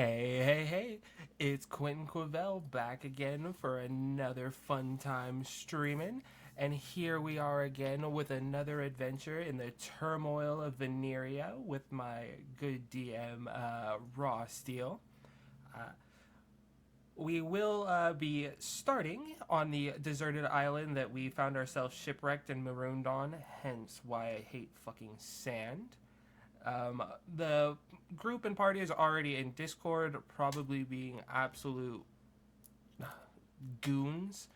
Hey, it's Quentin Quavell back again for another fun time streaming. And here we are again with another adventure in the turmoil of Veneria with my good DM, Raw Steel. We will be starting on the deserted island that we found ourselves shipwrecked and marooned on, hence why I hate fucking sand. The group and party is already in Discord, probably being absolute goons.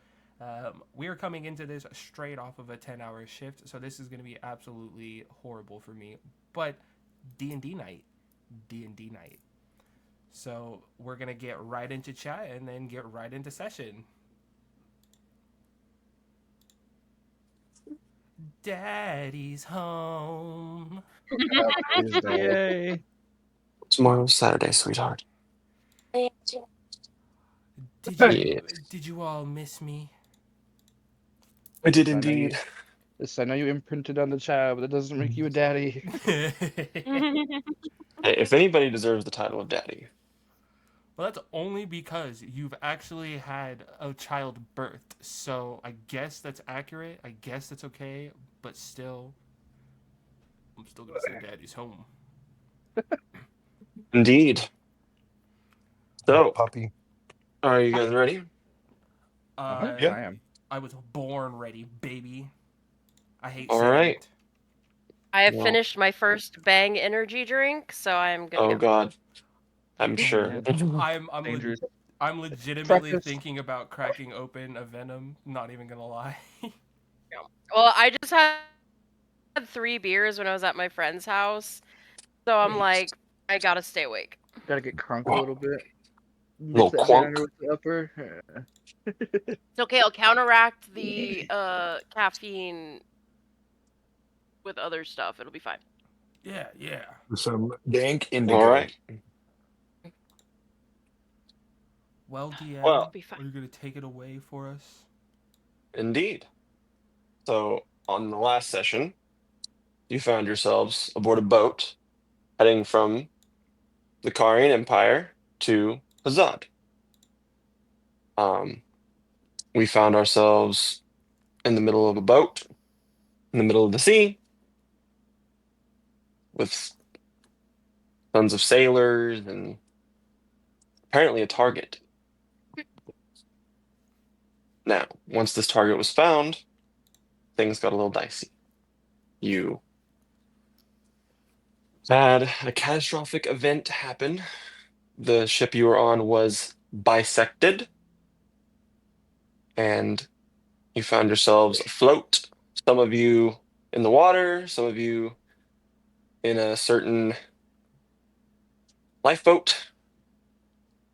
We're coming into this straight off of a 10-hour shift, so this is going to be absolutely horrible for me. But D&D night, D&D night. So we're going to get right into chat and then get right into session. Daddy's home. Yay. Tomorrow's Saturday, sweetheart. Did Yeah, you all miss me? I did I know indeed. I know you imprinted on the child, but that doesn't make you a daddy. Hey, if anybody deserves the title of daddy, Well, that's only because you've actually had a child birthed. So I guess that's accurate. I guess that's okay. But still, I'm still going to say daddy's home. indeed. So, Puppy. are you guys ready? Uh, Yeah. I am. I was born ready, baby. I hate All sand. right. I have Well, finished my first Bang energy drink, so I am good to oh go. God, I'm Oh sure. man, I'm dangerous. I'm legitimately Preface. thinking about cracking open a venom. Not even gonna lie. Well, I just had 3 beers when I was at my friend's house, so I'm Wait, like, I gotta stay awake. Gotta get crunk a well, little bit. Mix little that downer quunk. with the upper. It's okay. I'll counteract the caffeine with other stuff. It'll be fine. Yeah. Some dank All indigo. right. Well, DM, It'll Well, be are fine. you gonna take it away for us? indeed. So, on the last session, you found yourselves aboard a boat heading from the Karian Empire to Hazad. Um, we found ourselves in the middle of a boat in the middle of the sea with tons of sailors and apparently a target. Now, once this target was found, things got a little dicey. You had a catastrophic event happen. The ship you were on was bisected, and you found yourselves afloat. Some of you in the water, some of you in a certain lifeboat,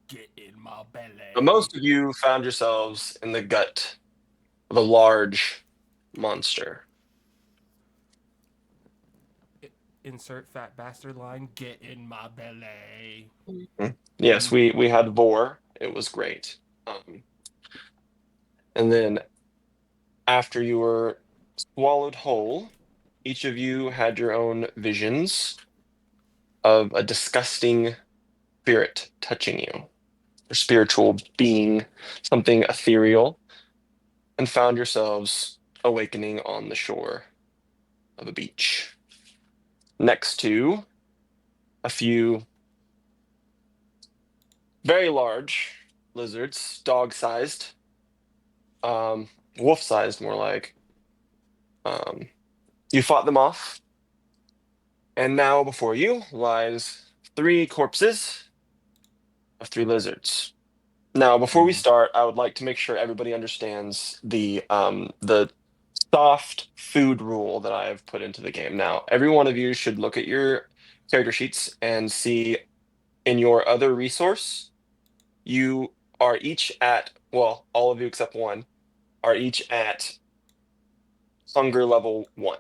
Get in my but belly. most of you found yourselves in the gut of a large monster. Insert fat bastard line. Get in my belly. Yes, we had Vor. It was great. And then after you were swallowed whole, each of you had your own visions of a disgusting spirit touching you, or spiritual being, something ethereal, and found yourselves awakening on the shore of a beach next to a few very large lizards, dog-sized, wolf-sized, more like. Um, you fought them off, and now before you lies 3 corpses of 3 lizards. Now, before we start, I would like to make sure everybody understands the soft food rule that I have put into the game. Now, every one of you should look at your character sheets and see in your other resource, you are each at, well, all of you except one are each at hunger level 1.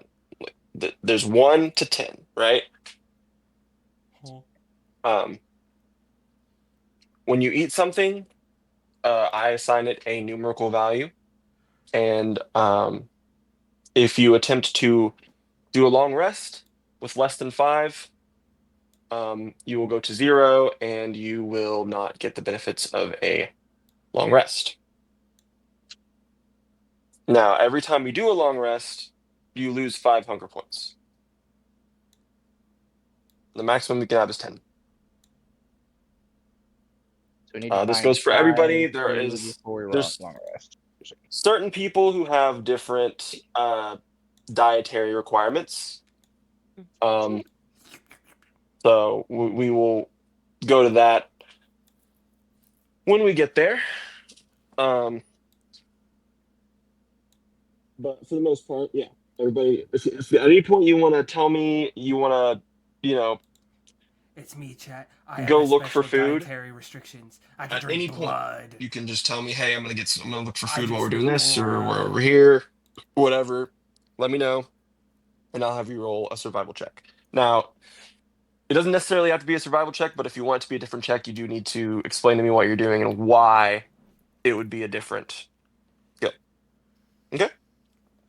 There's 1 to 10, right? Huh. Um, when you eat something, I assign it a numerical value, and if you attempt to do a long rest with less than 5, you will go to 0, and you will not get the benefits of a long rest. Now, every time you do a long rest, you lose 5 hunger points. The maximum you can have is 10. So we need to This find goes for 5 everybody. food before we There's long rest. certain people who have different dietary requirements. So we will go to that when we get there. But for the most part, yeah, everybody. If at any point you want to tell me you want to, It's me, chat. I go have look for special food. dietary restrictions. I can At drink any point, blood. you can just tell me, hey, I'm gonna look for I food while we're just doing need this, or we're over blood. here, whatever. Let me know, and I'll have you roll a survival check. Now, it doesn't necessarily have to be a survival check, but if you want it to be a different check, you do need to explain to me what you're doing and why it would be a different skill. Okay?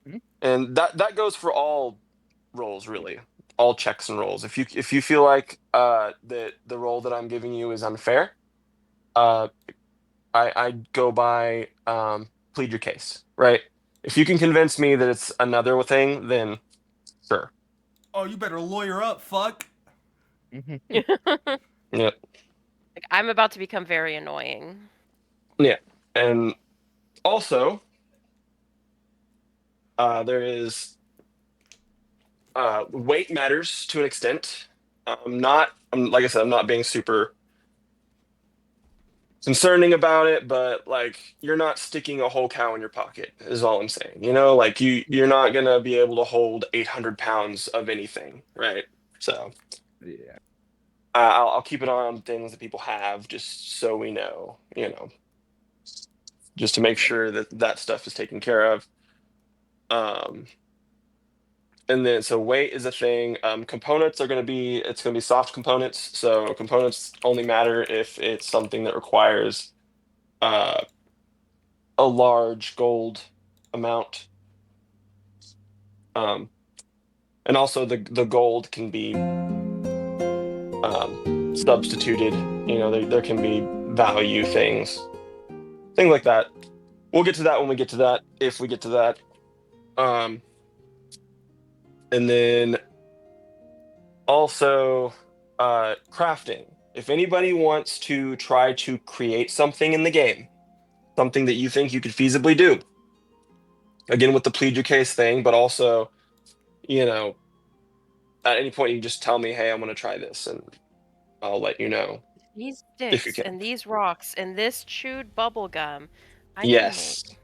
Mhm. And that goes for all rolls, really. All checks and rolls. If you feel like that the roll that I'm giving you is unfair, I'd go by plead your case, right? If you can convince me that it's another thing, then sure. Oh, you better lawyer up, fuck. Mhm. Yeah. Like, I'm about to become very annoying. Yeah. And also, there is weight matters to an extent. Like I said, I'm not being super concerning about it, but like you're not sticking a whole cow in your pocket is all I'm saying. Like you're not gonna be able to hold 800 pounds of anything, right? So Yeah. I'll keep it on things that people have, just so we know, just to make sure that that stuff is taken care of. And then so weight is a thing. Components it's going to be soft components. So components only matter if it's something that requires uh, a large gold amount. And also the gold can be substituted. There can be value things like that. We'll get to that when we get to that, if we get to that. And then also crafting. If anybody wants to try to create something in the game, something that you think you could feasibly do, again with the plead your case thing, but also, at any point you can just tell me, hey, I'm going to try this, and I'll let you know These if you sticks can. and these rocks and this chewed bubble gum, I can Yes, make.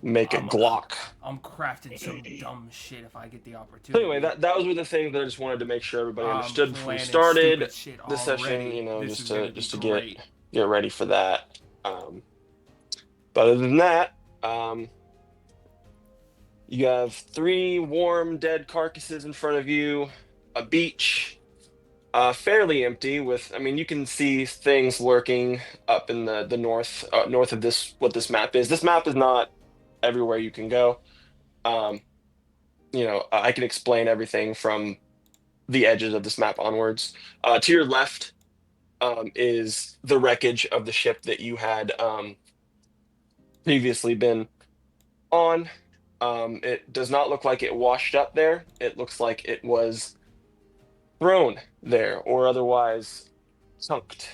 make a I'm Glock. I'm crafting some dumb shit if I get the So opportunity. anyway, those were the things that I just wanted to make sure everybody I'm understood before we planning started stupid shit the session. already. This Just is to gonna be get great. ready for that. But other than that, um, you have 3 warm dead carcasses in front of you, a beach, fairly empty. You can see things lurking up in the north of what this map is. This map is not everywhere you can go. Um, I can explain everything from the edges of this map onwards. To your left is the wreckage of the ship that you had previously been on. It does not look like it washed up there. It looks like it was thrown there or otherwise sunked.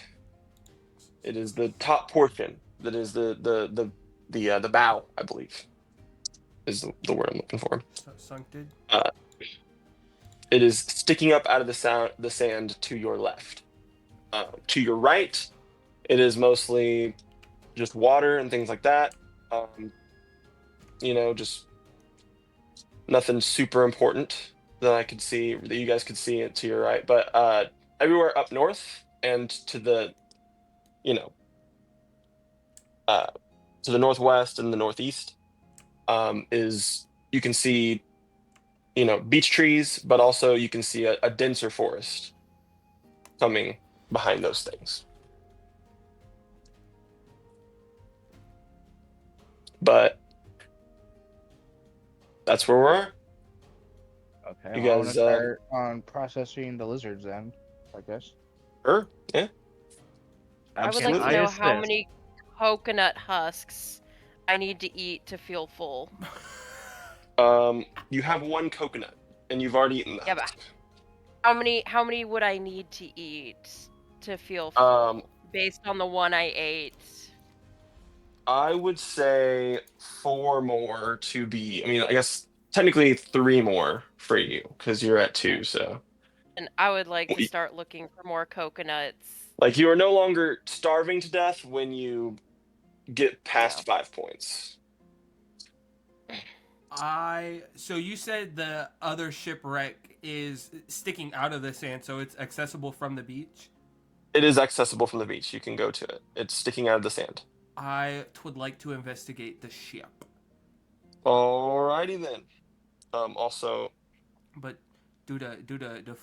It is the top portion that is the bow, I believe, is the word I'm looking for. Sunk did. Uh, it is sticking up out of the sand to your left. To your right, it is mostly just water and things like that. Just nothing super important that I could see that you guys could see it to your right. But everywhere up north and you know, uh, to the northwest and the northeast is you can see beech trees, but also you can see a denser forest coming behind those things. But that's where we're at. Okay, You well, I want guys, to start on processing the lizards then. I guess. Sure. Yeah. I would like to Absolutely. know assist. how many coconut husks I need to eat to feel full. You have one coconut, and you've already eaten the Yeah, but husk. how many would I need to eat to feel Um, full based on the one I ate? I would say 4 more to be. I mean, I guess technically 3 more for you because you're at 2. So, And I would like to y- start looking for more coconuts. like, you are no longer starving to death when you get past Yeah. 5 points. So you said the other shipwreck is sticking out of the sand, so it's accessible from the beach. It is accessible from the beach. You can go to it. It's sticking out of the sand. I would like to investigate the ship, Alrighty then. Also, but do the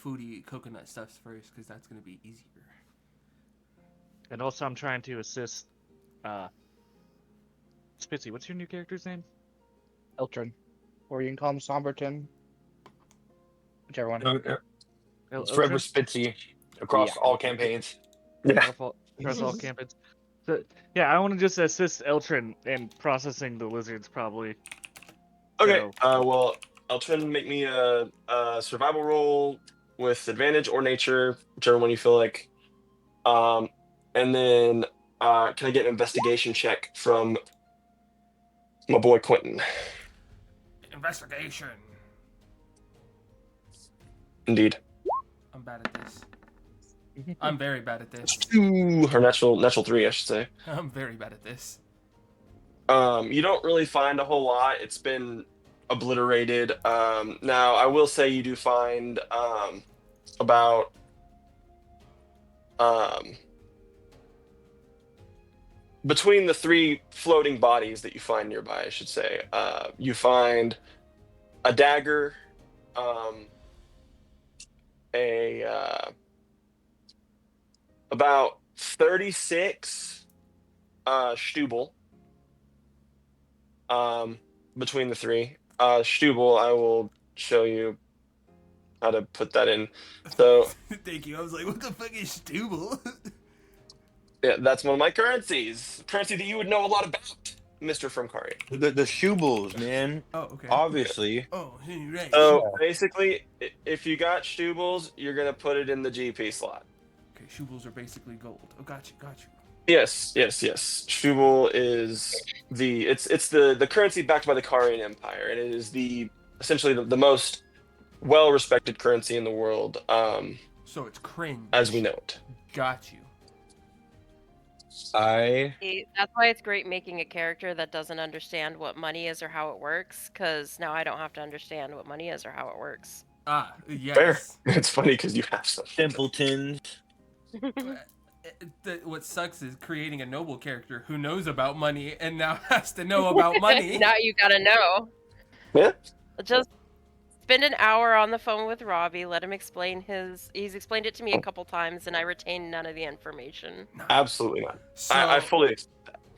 foodie coconut stuffs first because that's gonna be easier. And also, I'm trying to assist. Spitzy, what's your new character's name? Eltron. Or you can call him Somberton. Whichever one. It's forever Eltrin? Spitzy across Yeah. all campaigns. yeah. Across all campaigns. So, yeah, I want to just assist Eltrin in processing the lizards, probably. Okay. So, Well, I'll try and make me a survival roll with advantage or nature, whichever one you feel like. And then can I get an investigation check from my boy Quentin? Investigation. Indeed. I'm bad at this. I'm very bad at this. 2 or natural 3, I should say. I'm very bad at this. You don't really find a whole lot. It's been obliterated. Now I will say you do find about between the 3 floating bodies that you find nearby, I should say, you find a dagger, about 36 Stubel. Between the 3 Stubel, I will show you how to put that in. So Thank you. I was like, what the fuck is Stubel? yeah, that's one of my currencies. Currency that you would know a lot about, Mr. Frumkari. The Shubles, man. Oh, okay. Obviously. Oh, you're right. So basically, if you got Stubels, you're gonna put it in the GP slot. Okay, Shubels are basically gold. Oh, got you. Yes. Stubel is it's the currency backed by the Karian Empire, and it is essentially the most well respected currency in the world, So it's cringe. as we know it. Got you. See, that's why it's great making a character that doesn't understand what money is or how it works, because now I don't have to understand what money is or how it works. Ah, yes. Fair. It's funny because you have some. Simpletons. What sucks is creating a noble character who knows about money and now has to know about money. Now you gotta know. Yeah. Just spend an hour on the phone with Robbie, let him explain he's explained it to me a couple times and I retain none of the information. Absolutely not. So, I fully.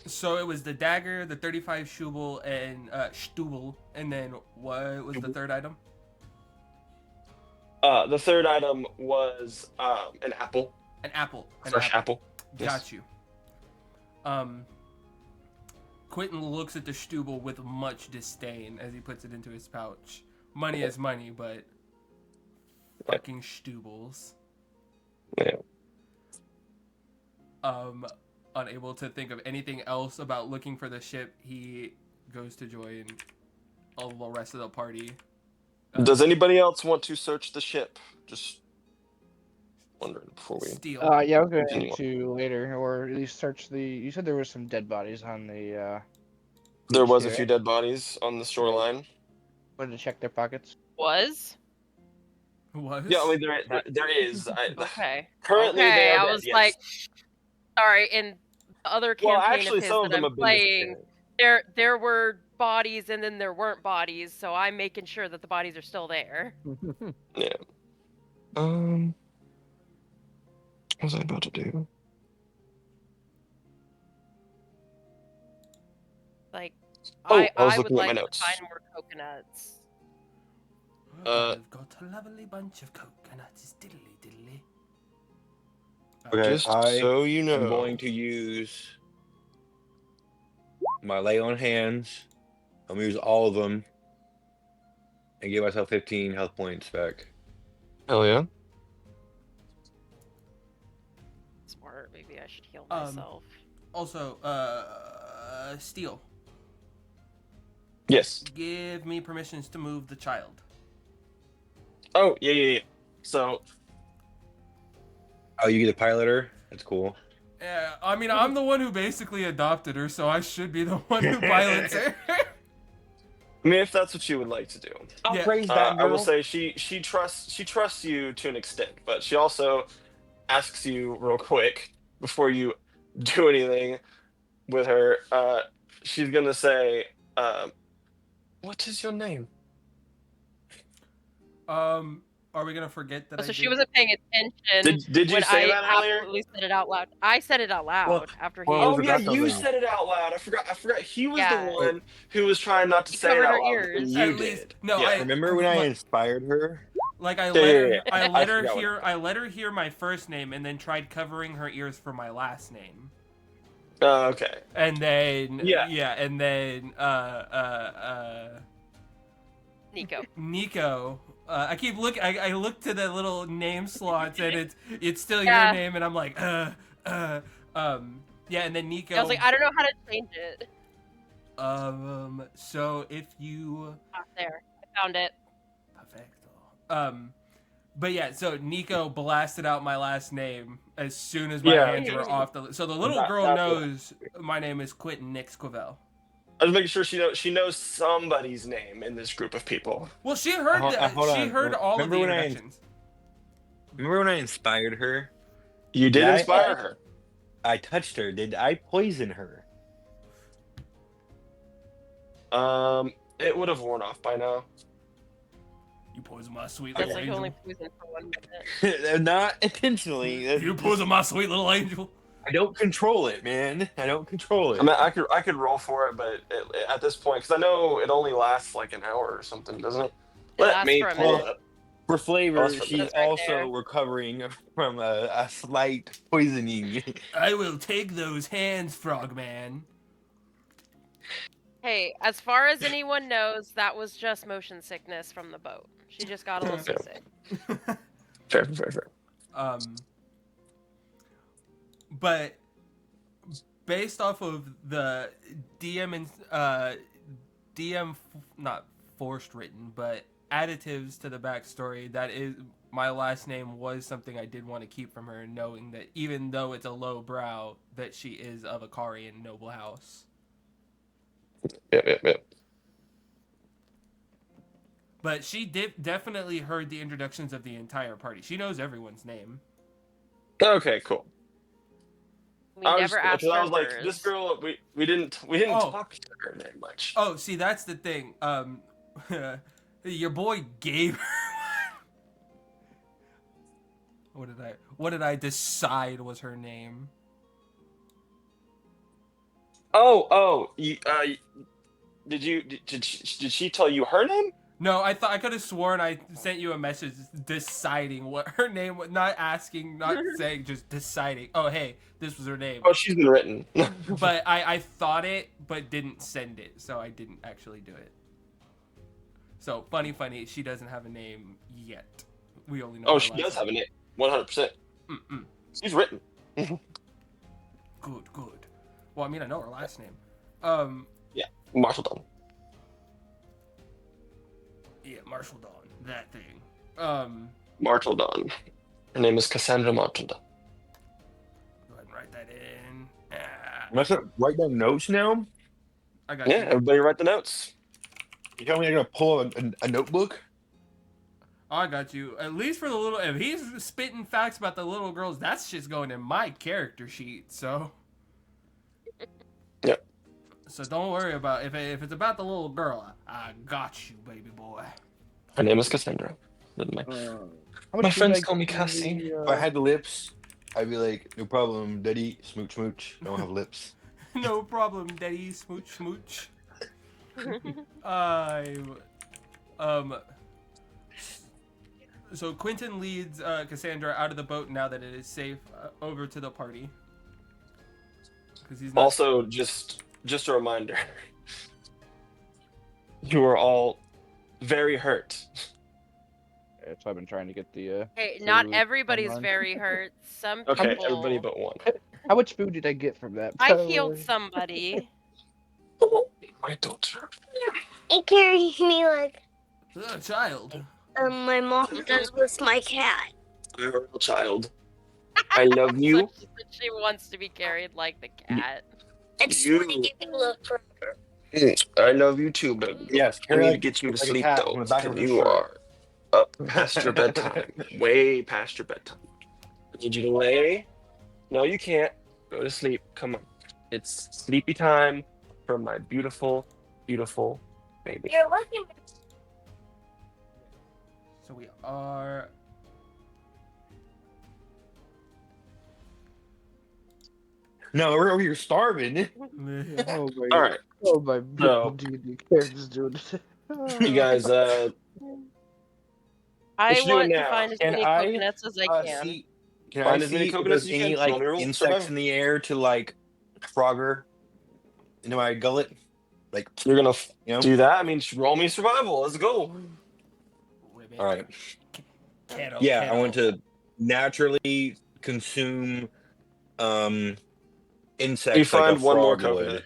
so it was the dagger, the 35 Stubel, and Stubel, and then what was the third item? The third item was an apple, An apple. fresh apple. Got you. Quentin looks at the Stubel with much disdain as he puts it into his pouch. Money is money, but fucking Stubels. Yeah. Unable to think of anything else about looking for the ship, he goes to join all the rest of the party. Does anybody else want to search the ship? Just wondering before we. Steal. Yeah, I was going Continue. to later, or at least search the. You said there was some dead bodies on the. There beach was a there, few right? dead bodies on the shoreline. Wanted to check their pockets. Was? Was? Yeah, I mean there is. Okay. Currently, okay, they are I dead, was yes. like, sorry, in the other campaign Well, actually, of his some of that them I'm have been playing, disappearing. there were bodies and then there weren't bodies, so I'm making sure that the bodies are still there. Yeah. What was I about to do? Like, Oh, I was I would looking at my like to notes. find more coconuts. I've got a lovely bunch of coconuts, diddly diddly. Okay, Just I so you am know. going to use my lay on hands. I'm gonna use all of them and give myself 15 health points back. Hell yeah. Smart. Maybe I should heal Um, myself. Also, Steel, Yes. give me permissions to move the child. Oh, yeah. So, Oh, you get the piloter? That's cool. Yeah, I mean, I'm the one who basically adopted her, so I should be the one who pilots her. I mean, if that's what you would like to do. I'll Yeah. praise that I will girl. say she trusts you to an extent, but she also asks you real quick before you do anything with her. She's gonna say, "What is your name?" Are we gonna forget that Oh, I so she did? wasn't paying attention Did you when say I that earlier? absolutely said it out loud. I said it out loud after he. well, Oh was yeah, about you something. said it out loud. I forgot. He was the Yeah. one who was trying not to He say it covered out her loud, but then ears. you At least, did. no, Yeah. Remember when I like, inspired her? like I Yeah, let yeah, her, yeah. I I let her forgot what hear, it I let her hear my first name, and then tried covering her ears for my last name, Okay. and then Yeah. and then Nico. Nico. I keep look. I look to the little name slots, and it's still Yeah. your name, and I'm like, yeah, and then Nico. I was like, I don't know how to change it. So if you There, I found it. perfecto. But yeah, so Nico blasted out my last name as soon as my Yeah. hands were off the. So the little girl That's knows my name is Quentin Nix Quavel. I was making sure she knows somebody's name in this group of people. Well, she heard Hold she on. heard all of Remember the when I- introductions. Remember when I inspired her? You did Yeah, inspire her. I touched her. Did I poison her? It would have worn off by now. You poison my sweet That's little like angel. only poison for 1 minute. Not intentionally. You poison my sweet little angel. I don't control it, man. I don't control it. I mean, I could roll for it, but at this point, because I know it only lasts like an hour or something, doesn't it? It Let lasts me for a pull minute. it up. For flavor, That's she's right also there. recovering from a slight poisoning. I will take those hands, Frogman. Hey, as far as anyone knows, that was just motion sickness from the boat. She just got a little Yeah. seasick. Fair. But based off of the DM and DM not forced written, but additives to the backstory, that is my last name was something I did want to keep from her, knowing that even though it's a low brow, that she is of a Karian noble house. Yep. But she definitely heard the introductions of the entire party. She knows everyone's name. Okay, cool. We never asked I for was like, hers. this girl, we didn't Oh. talk to her that much. Oh, see, that's the thing. Your boy gave her one. What did I decide was her name? Did she tell you her name? No, I thought I could have sworn I sent you a message deciding what her name was, not asking, not saying, just deciding. Oh, hey, this was her name. Oh, she's been written. But I thought it, but didn't send it, so I didn't actually do it. So funny, she doesn't have a name yet. We only know. Oh, her she last does have a name. name. 100%. She's written. Good. Well, I mean, I know her last name. Marshall Dawn. Yeah, Marshall Dawn, that thing. Marshall Dawn. Her name is Cassandra Marshall Dawn. Go ahead and write that in. Must I write down notes now? I got Yeah, you. everybody write the notes. You tell me I'm gonna pull a notebook? I got you. At least for the little, if he's spitting facts about the little girls, that's just going in my character sheet. So. Yep. So don't worry about if it's about the little girl. I got you, baby boy. Her name is Cassandra. How My much friends food call me get in Cassie. the, If I had the lips, I'd be like, no problem, daddy, smooch, smooch. I don't have lips. No problem, daddy. Smooch. I So Quentin leads Cassandra out of the boat now that it is safe over to the party. Because he's not. Also, just a reminder, you are all very hurt. Yeah, so I've been trying to get the. Hey, not food everybody's online. very hurt. Some Okay, people. everybody but one. How much food did I get from that? I healed somebody. My daughter. It carries me like Child. my mom does with my cat. I'm a real child. I love you. So she wants to be carried like the cat. I just want to give you a look for her. I love you too, baby. Yes, I need to get you to like a sleep cat though. from the back of And her you shirt. are up past your bedtime. Way past your bedtime. I need you to lay. No, you can't. Go to sleep. Come on. It's sleepy time for my beautiful, beautiful baby. You're looking. So we are. No, we're over here starving. Oh my. All right. Oh my. So- D&D characters doing this. You guys, I What you doing want to now? find as Can many I, coconuts as I can. See, can Find I as many see if coconuts there's as you any can. like Want me to roll insects survival? in the air to like Frogger into my gullet? Like, you're gonna you know? do that? I mean, roll me survival. Let's go. All right. Kettle, Yeah, kettle. I want to naturally consume insects You like find a one more frog would. coconut.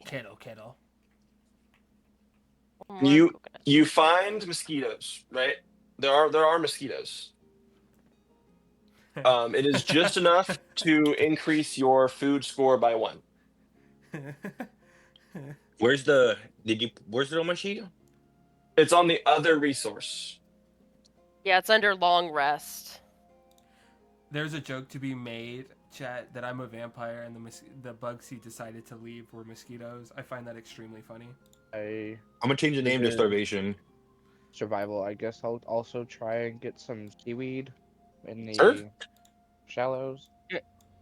Kettle, kettle. One more You- coconut. You find mosquitoes, right? There are mosquitoes. It is just enough to increase your food score by 1. Where's the on my sheet? It's on the other resource. Yeah, it's under long rest. There's a joke to be made, chat, that I'm a vampire and the bugs he decided to leave were mosquitoes. I find that extremely funny. I I'm gonna change the name to Good. starvation. survival. I guess I'll also try and get some seaweed in the Sure. shallows.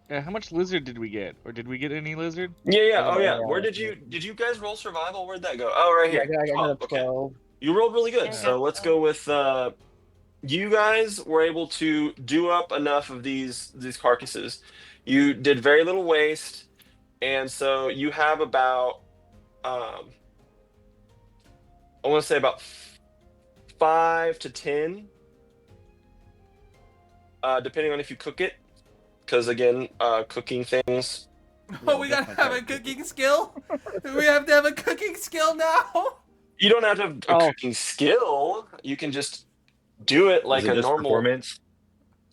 How much lizard did we get? Or did we get any lizard? Yeah. Oh yeah. Yeah. Where did you guys roll survival? Where'd that go? Oh, right Yeah, here. I got a 12. Okay. 12. You rolled really good. Yeah, So let's so- go with you guys were able to do up enough of these carcasses. You did very little waste, and so you have about I want to say about 5 to 10, depending on if you cook it. Because again, cooking things. Oh, we gotta have a cooking skill? We have to have a cooking skill now? You don't have to have a Oh. cooking skill. You can just do it like Is it a just normal performance?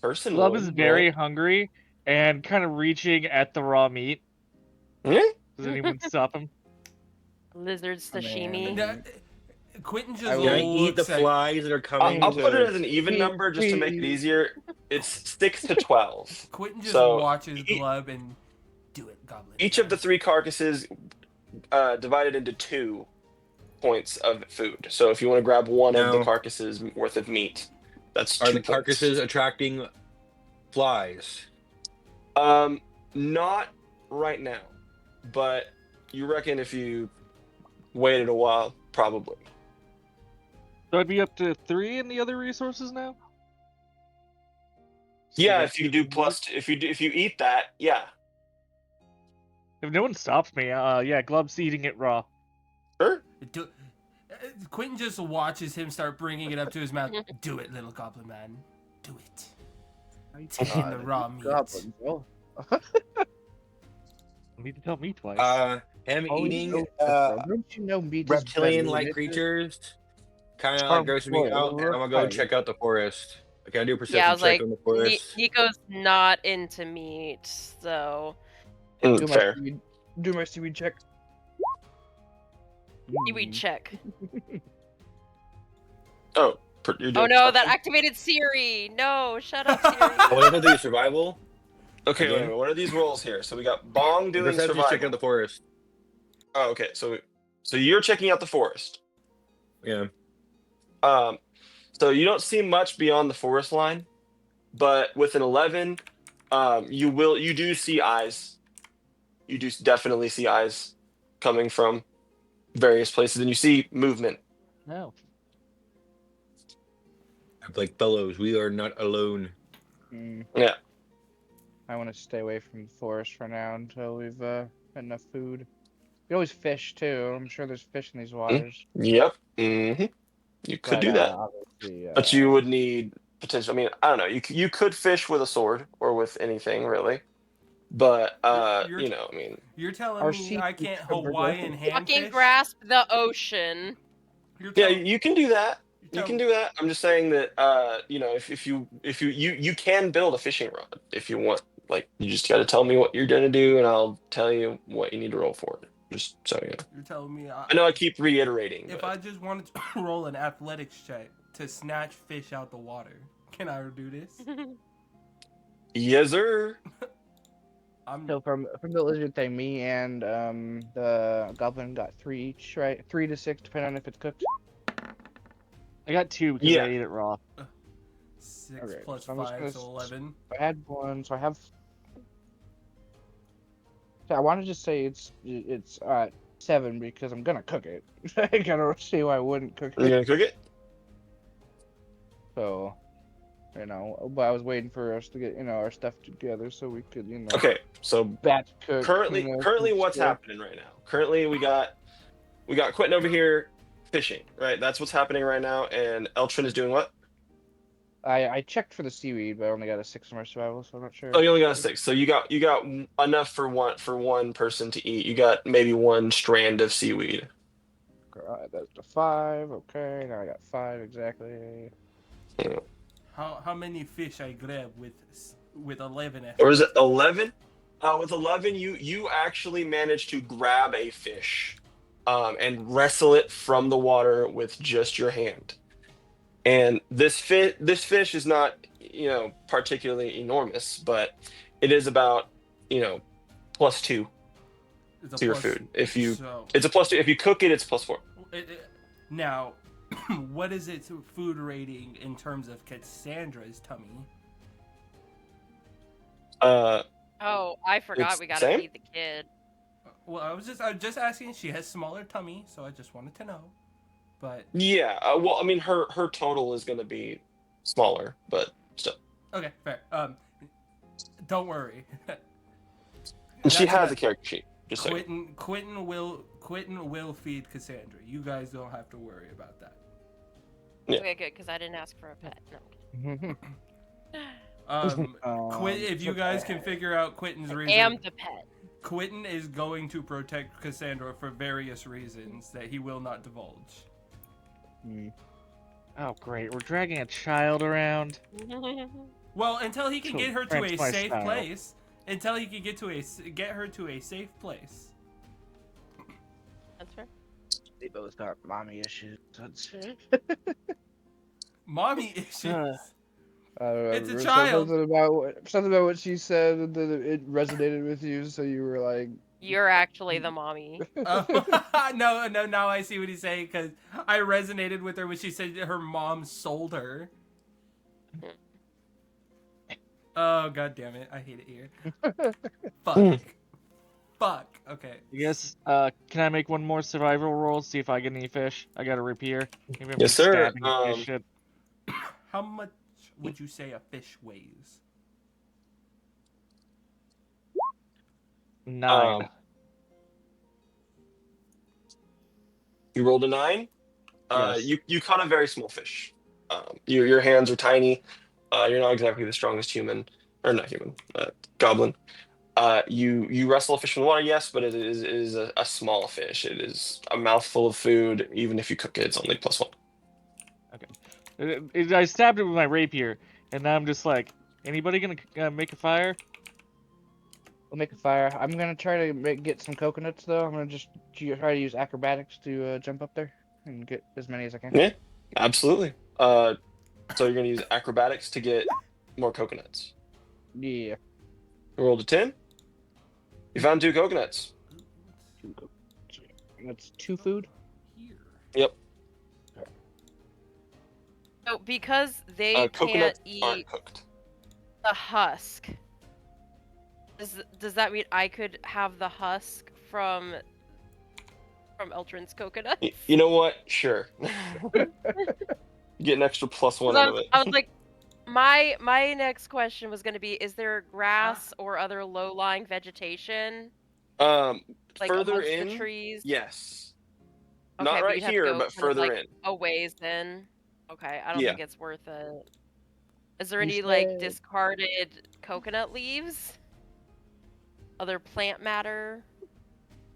person. Love would, is right? very hungry and kind of reaching at the raw meat. Yeah. Does anyone stop him? Lizard sashimi. Man. Quentin just I Can I eat the looks at- flies that are coming? I'll put it to- as an even Please, number just to make it please. easier. It's 6 to 12. Quentin just So, watches e- Glub and do it, Goblin. Each of the 3 carcasses divided into 2 points of food. So if you want to grab one of the Now- carcasses worth of meat, that's Are 2 the points. carcasses attracting flies? Not right now, but you reckon if you waited a while, probably. So I'd be up to 3 in the other resources now? So Yeah, that's if you do even plus, if you eat that, yeah, If no one stops me, yeah, Glub's eating it raw. sure. Quentin just watches him start bringing it up to his mouth. Do it, little Goblin man. Do it. Take in the raw meat. Goblins. Oh. You need to tell me twice. Him Oh, eating don't you know meat is reptilian-like better than it is? creatures kind of Oh, grosses me boy, out, and I'm gonna go fine. check out the forest. Can I do a perception Yeah, I was check like, on the forest? Nico's not into meat, so Do my Fair. seaweed- Do my seaweed check. seaweed check. Oh, you're Oh doing no, that something? activated Siri. No, shut up, Siri. Oh, what if I do survival? Okay, wait, Again? wait, what are these rolls here? So we got Bong doing Perception check survival. out the forest. Oh, okay. So you're checking out the forest. Yeah. So you don't see much beyond the forest line, but with an 11, you do see eyes. You do definitely see eyes coming from various places, and you see movement. No. Like, fellows, we are not alone. Yeah. I want to stay away from the forest for now until we've had enough food. We always fish too. I'm sure there's fish in these waters. Yep. Mm-hmm. You could But do that, obviously, but you would need potential. I mean, I don't know. You could fish with a sword or with anything really, but You're- you know, I mean, You're telling Our me I seafood can't covered Hawaiian with- hand Fucking fish? grasp the ocean. You're yeah, telling- you can do that. you're You can telling- do that. I'm just saying that you know, if you can build a fishing rod if you want. Like, you just got to tell me what you're gonna do, and I'll tell you what you need to roll for it. Just so you know. You're telling me I know I keep reiterating. if but... I just wanted to roll an athletics check to snatch fish out the water, can I do this? Yes, sir. I'm So from the lizard thing, me and the goblin got 3 each, right? 3 to 6, depending on if it's cooked. I got 2 because Yeah. I ate it raw. 6 Okay, plus so I'm just 5, gonna so 11. I had 1, so I have. So I want to just say it's 7 because I'm gonna cook it. I gotta see why I wouldn't cook Are you it. gonna cook it? So, but I was waiting for us to get our stuff together so we could Okay, so batch cook. currently some what's stuff. happening right now? Currently we got Quentin over here fishing, right? That's what's happening right now, and Eltrin is doing what? I checked for the seaweed, but I only got a 6 on my survival, so I'm not sure. Oh, you only got a 6. So you got enough for one person to eat. You got maybe 1 strand of seaweed. That's the 5. Okay, now I got 5 exactly. How many fish I grab with 11 effort? Or is it 11? With 11, you actually managed to grab a fish, and wrestle it from the water with just your hand. And this fish is not, particularly enormous, but it is about, +2 It's a to your plus- food. It's a +2. If you cook it, it's +4. Now, what is its food rating in terms of Cassandra's tummy? Oh, I forgot It's we gotta same? feed the kid. Well, I was just asking. She has smaller tummy, so I just wanted to know. But Yeah. Well, I mean, her total is going to be smaller, but still. okay, fair. Don't worry. And she That's has enough. a character sheet. Just so you know. Quentin will feed Cassandra. You guys don't have to worry about that. Yeah. Okay, good, because I didn't ask for a pet. No. If you guys can figure out Quentin's I reason, am the pet. Quentin is going to protect Cassandra for various reasons that he will not divulge. Oh, great. We're dragging a child around. Well, until he can So get her to cramps a my safe style. place. Until he can get her to a safe place. That's fair. They both got mommy issues. Mommy issues. It's a Something child. Something about what she said that it resonated with you, so you were like, You're actually the mommy. Oh, no, now I see what he's saying, because I resonated with her when she said her mom sold her. Oh, god damn it. I hate it here. Fuck. Okay. I guess, can I make one more survival roll, see if I get any fish? I got a rapier. Maybe I'm Yes, sir. stabbing fish shit. How much would you say a fish weighs? 9. You rolled a 9. Yes. You caught a very small fish. Your hands are tiny. You're not exactly the strongest human, or not human, goblin. You wrestle a fish from the water, yes, but it is a small fish. It is a mouthful of food. Even if you cook it, it's only +1. I stabbed it with my rapier, and now I'm just like, anybody gonna make a fire? we'll make a fire. I'm gonna try to get some coconuts, though. I'm gonna just try to use acrobatics to jump up there and get as many as I can. Yeah, absolutely. So you're gonna use acrobatics to get more coconuts. Yeah. You rolled a 10. You found 2 coconuts. That's 2 food. Here. Yep. So because they can't Coconuts eat aren't cooked. the husk, does that mean I could have the husk from Eltrin's coconut? You know what? Sure. You get an extra +1 'Cause out of it. I was like, my next question was gonna be, is there grass or other low-lying vegetation like Further amongst the in, trees? yes. Okay, Not but right you'd have to here, go but kind of further like in. a ways in. Okay, I don't Yeah. think it's worth it. Is there You any like said discarded coconut leaves? Other plant matter?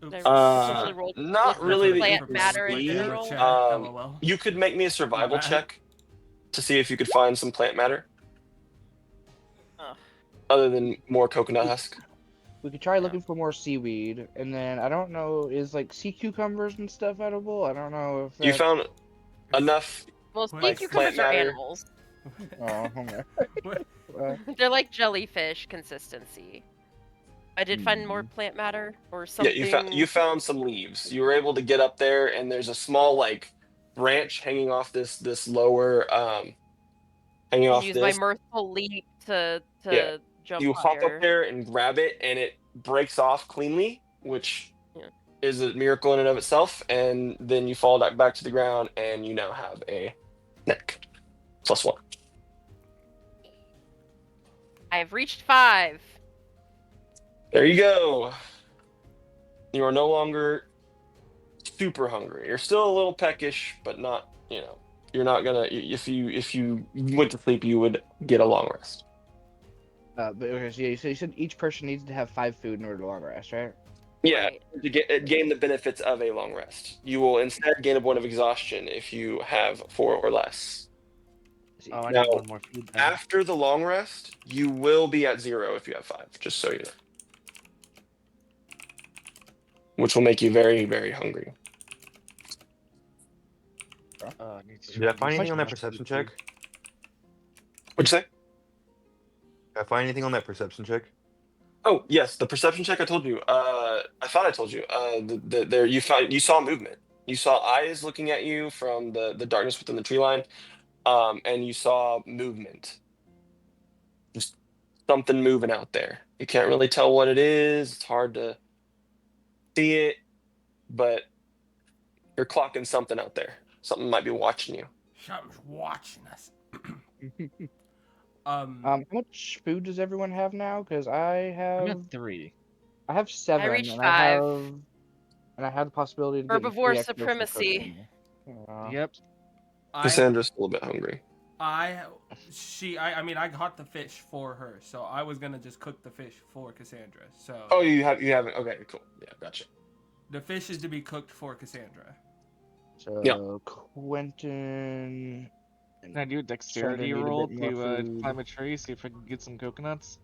Did Oops. I potentially roll Not for really Definitely that could you have plant can prepared matter in right there in the see. general? chat. LOL. You could make me a My survival bad. check to see if you could find some plant matter Ugh. other than more coconut husk. we could try Yeah. looking for more seaweed, and then I don't know, is like sea cucumbers and stuff edible? I don't know if You that's. found enough Well, sea Like cucumbers plant are matter. animals. Oh, okay. What? They're like jellyfish consistency. I did find more Hmm. plant matter or Yeah, something. you found some leaves. You were able to get up there, and there's a small like branch hanging off this lower hanging And off use my this. mirthful leap to Yeah, jump you hop up higher. there and grab it, and it breaks off cleanly, which Yeah. is a miracle in and of itself. And then you fall back to the ground, and you now have a neck +1. I've reached 5. There you go. You are no longer super hungry. You're still a little peckish, but not, you're not gonna if you went to sleep, you would get a long rest. But okay, so yeah, you said each person needs to have 5 food in order to long rest, right? Yeah, Right. to gain the benefits of a long rest. You will instead gain a point of exhaustion if you have 4 or less. See, Oh, I Now, need one more food then. after the long rest, you will be at 0 if you have 5, just so you know. Which will make you very, very hungry. I need to Did I try find these anything on that more perception food. check? What'd you say? Did I find anything on that perception check? Oh yes, the perception check I told you. I thought I told you. There you saw movement. You saw eyes looking at you from the darkness within the tree line. And you saw movement. Just something moving out there. You can't really tell what it is. It's hard to see it, but you're clocking something out there. Something might be watching you. Something's watching us. how much food does everyone have now? Because I I'm have at 3. 7, reached and 5. I have the possibility of getting Herbivore 3 extra from supremacy. cooking. Yep. Cassandra's still a bit hungry. I mean, I got the fish for her, so I was gonna just cook the fish for Cassandra. So Oh, you haven't. Okay, cool. Yeah, gotcha. the fish is to be cooked for Cassandra. So Yeah. Quentin. Can I do a Sandra dexterity need a roll bit more to food. climb a tree, see if I can get some coconuts?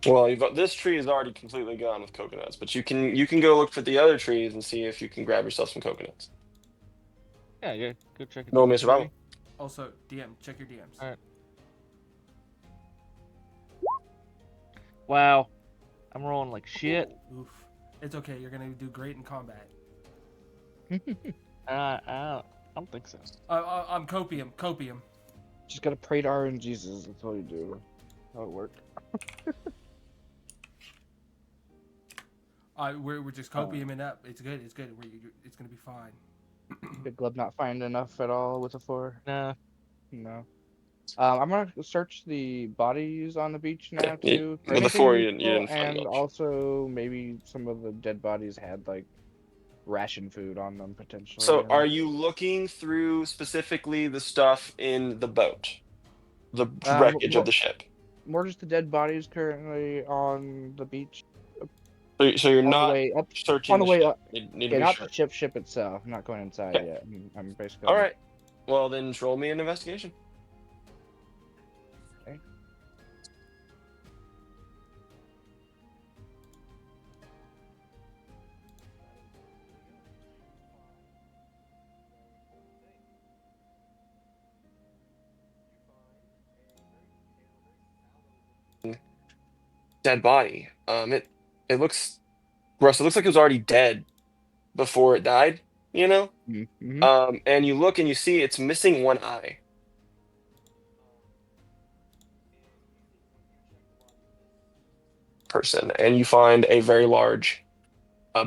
Well, this tree is already completely gone with coconuts, but you can go look for the other trees and see if you can grab yourself some coconuts. Yeah, go check it Roll out. me a survival. Also, DM, check your DMs. Alright. Wow. I'm rolling like shit. Oof. It's okay. You're gonna do great in combat. I don't think so. I'm copium. Copium. Just gotta pray to RNGesus. Jesus. That's all you do. How it work. We're just copiuming up. It's good. It's good. It's gonna be fine. Did Glub not find enough at all with a 4? Nah. No. I'm gonna search the bodies on the beach now Yeah, too. For well, anything before you useful, didn't find and much. also maybe some of the dead bodies had like ration food on them potentially. So, are you looking through specifically the stuff in the boat, the wreckage of the ship? More just the dead bodies currently on the beach. So you're On the not way up. searching On the the way ship. up. Need to Yeah, be not sure. the ship itself. I'm not going inside Okay. yet. I'm basically. All right. Well, then roll me an investigation. Okay. Dead body. It looks gross. It looks like it was already dead before it died. You know. Mm-hmm. And you look and you see it's missing one eye. Person, and you find a very large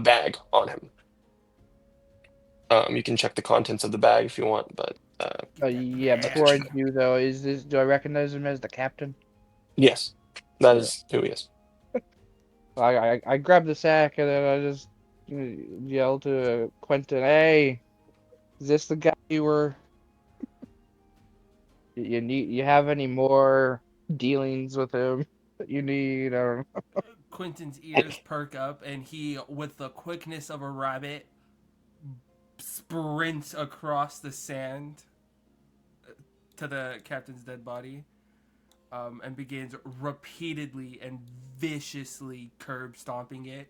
bag on him. You can check the contents of the bag if you want, but Get that Yeah. bag. Before I do though, do I recognize him as the captain? yes, that Yeah. is who he is. I grab the sack and then I just yell to Quentin, "Hey, is this the guy you were? You have any more dealings with him that you need?" Or Quentin's ears perk up, and he, with the quickness of a rabbit, sprints across the sand to the captain's dead body, and begins repeatedly and viciously curb stomping it.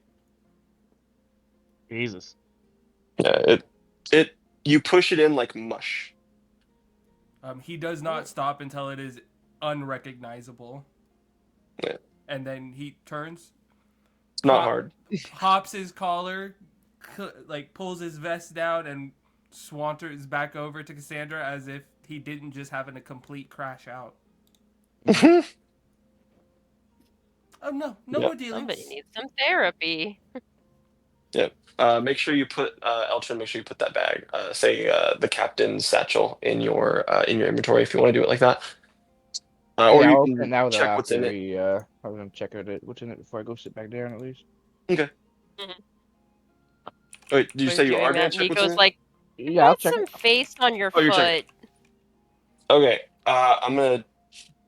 Jesus. Yeah, it you push it in like mush. He does not stop until it is unrecognizable. Yeah. And then he turns, It's not hard. pops his collar, like pulls his vest down, and swanters back over to Cassandra as if he didn't just have a complete crash out. Oh no, no Yep. more dealings. Somebody needs some therapy. Yep. Make sure you put Eltrin. Make sure you put that bag, say the captain's satchel, in your inventory if you want to do it like that. Or yeah, you I'll open it can now though. check what's in After it. I was gonna check what's in it before I go sit back down at least. Okay. Mhm. Wait, did you We're say you doing are going that. to check what's in Nico's it? like, Yeah, I'll got check some it. face on your Oh, you're checking. foot. Okay. I'm gonna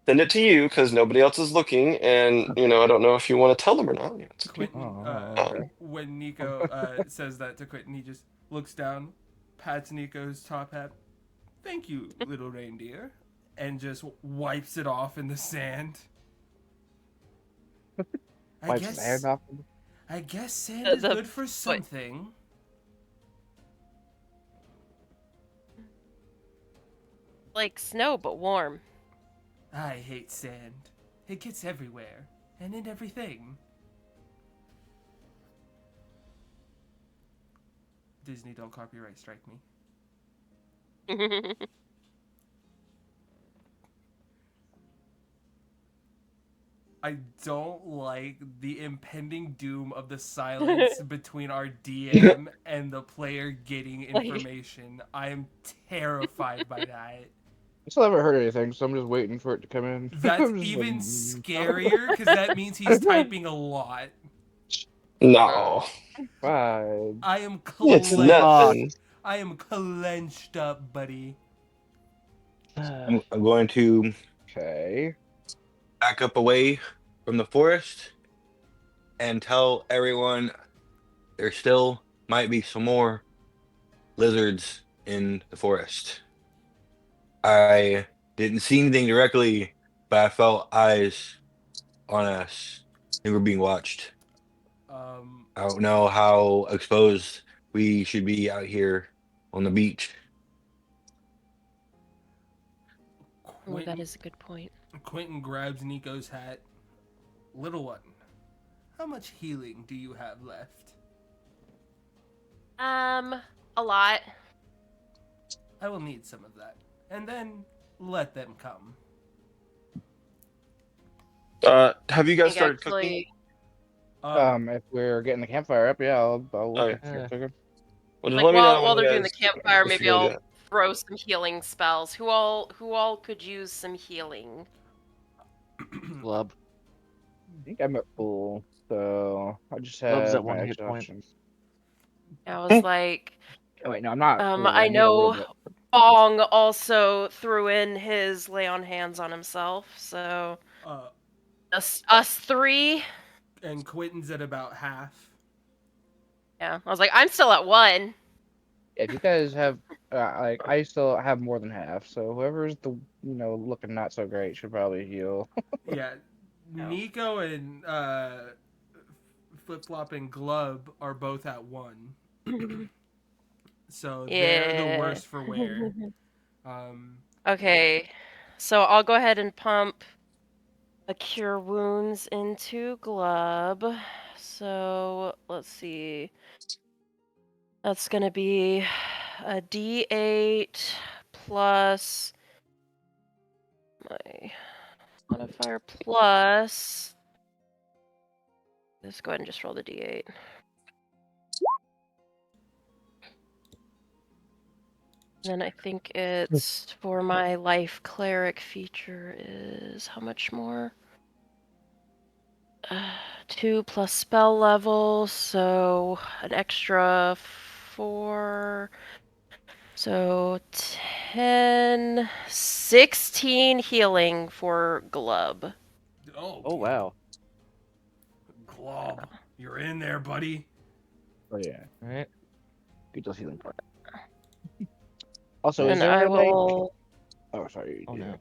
send it to you because nobody else is looking, and I don't know if you want to tell them or not. Yeah, it's okay. Quentin, Okay. when Nico says that to Quentin, he just looks down, pats Nico's top hat. Thank you, little reindeer, and just wipes it off in the sand. Wipes his hand off. I guess sand The- is the good for something. Like snow, but warm. I hate sand. It gets everywhere and in everything. Disney, don't copyright strike me. I don't like the impending doom of the silence between our DM and the player getting information. I am terrified by that. I still haven't heard anything, so I'm just waiting for it to come in. That's I'm just even like, scarier because that means he's typing a lot. No, Fine. I am it's clenched. nothing. I am clenched up, buddy. I'm going to Okay. back up away from the forest and tell everyone there still might be some more lizards in the forest. I didn't see anything directly, but I felt eyes on us. I think we're being watched. I don't know how exposed we should be out here on the beach. Oh, that Quentin, is a good point. Quentin grabs Nico's hat. Little one, how much healing do you have left? A lot. I will need some of that. And then let them come. Have you I guys think started cooking? actually, If we're getting the campfire up, yeah, I'll look Okay. at the cooking. Well, just like let me know while when they're you doing the guys campfire, if maybe you're gonna do I'll it. throw some healing spells. Who all could use some healing? Glub. I think I'm at full, so I just Glub's have at my 1 hit extra point. options. I was like, Oh wait, no, I'm not full. I need a little know bit. Bong also threw in his lay on hands on himself, so us three. And Quentin's at about half. Yeah, I was like, I'm still at 1. If you guys have, I still have more than half. So whoever's looking not so great should probably heal. Yeah, Nico and Flip Flop and Glub are both at 1. So they're the Yeah. worst for wear. Okay, so I'll go ahead and pump a cure wounds into Glub. So let's see. That's gonna be a D8 plus my modifier plus. Let's go ahead and just roll the D8. Then I think it's for my life cleric feature is how much more? 2 plus spell level, so an extra 4. So 10, 16 healing for Glub. Oh, Oh wow. Glob, you're in there, buddy. Oh yeah. All right. Get those healing part. Also, is And there I like? will. Oh, sorry. Oh yeah. no.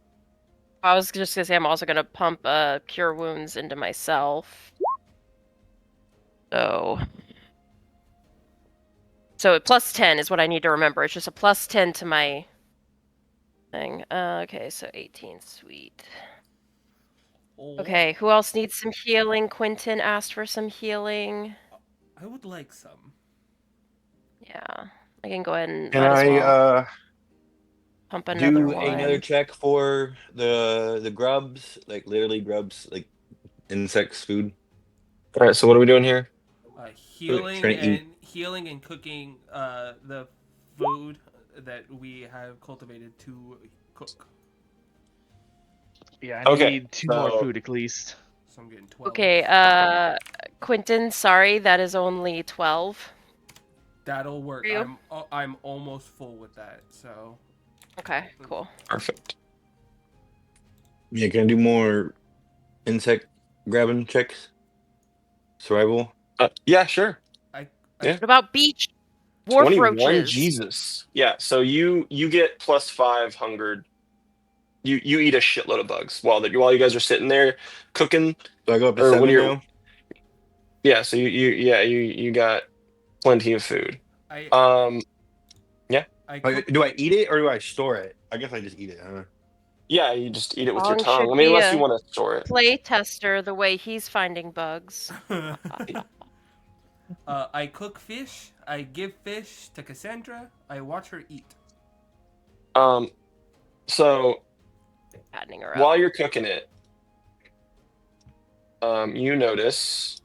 I was just gonna say I'm also gonna pump cure wounds into myself. So plus 10 is what I need to remember. It's just a plus 10 to my thing. Okay, so 18, sweet. Oh, Okay, who else needs some healing? Quentin asked for some healing. I would like some. Yeah, I can go ahead and Can might as well I pump another do another one. check for the grubs? Like literally grubs, like insects, food. All right. So what are we doing here? Healing Trying to eat. and cooking the food that we have cultivated to cook. Yeah, I Okay, need 2 more so food at least. So I'm getting 12. Okay, Quentin, sorry, that is only 12 That'll work. for you. I'm almost full with that. So Okay, cool. perfect. Yeah, can I do more insect grabbing checks? Survival. Yeah, sure. I Yeah. What about beach wharf 21. roaches? Jesus. Yeah. So you get +5 hungered. You eat a shitload of bugs while you guys are sitting there cooking, So I go up to or when 7 you're now. yeah. So you got plenty of food. I Um. Yeah. I Like, cooked. do I eat it or do I store it? I guess I just eat it. Huh? Yeah. You just eat it with your Long tongue. should I mean, be unless you a want to store it. play tester the way he's finding bugs. I cook fish. I give fish to Cassandra. I watch her eat. So Fattening her up. while you're cooking it, you notice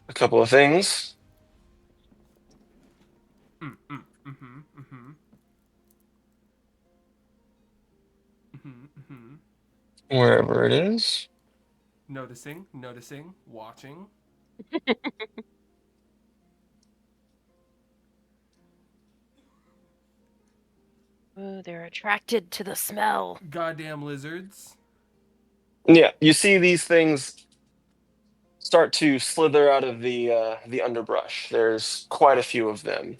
a couple of things. Mm-hmm. Mm-hmm. Mm-hmm. Wherever it is. Noticing, watching. Ooh, they're attracted to the smell. Goddamn lizards. Yeah, you see these things start to slither out of the underbrush. There's quite a few of them,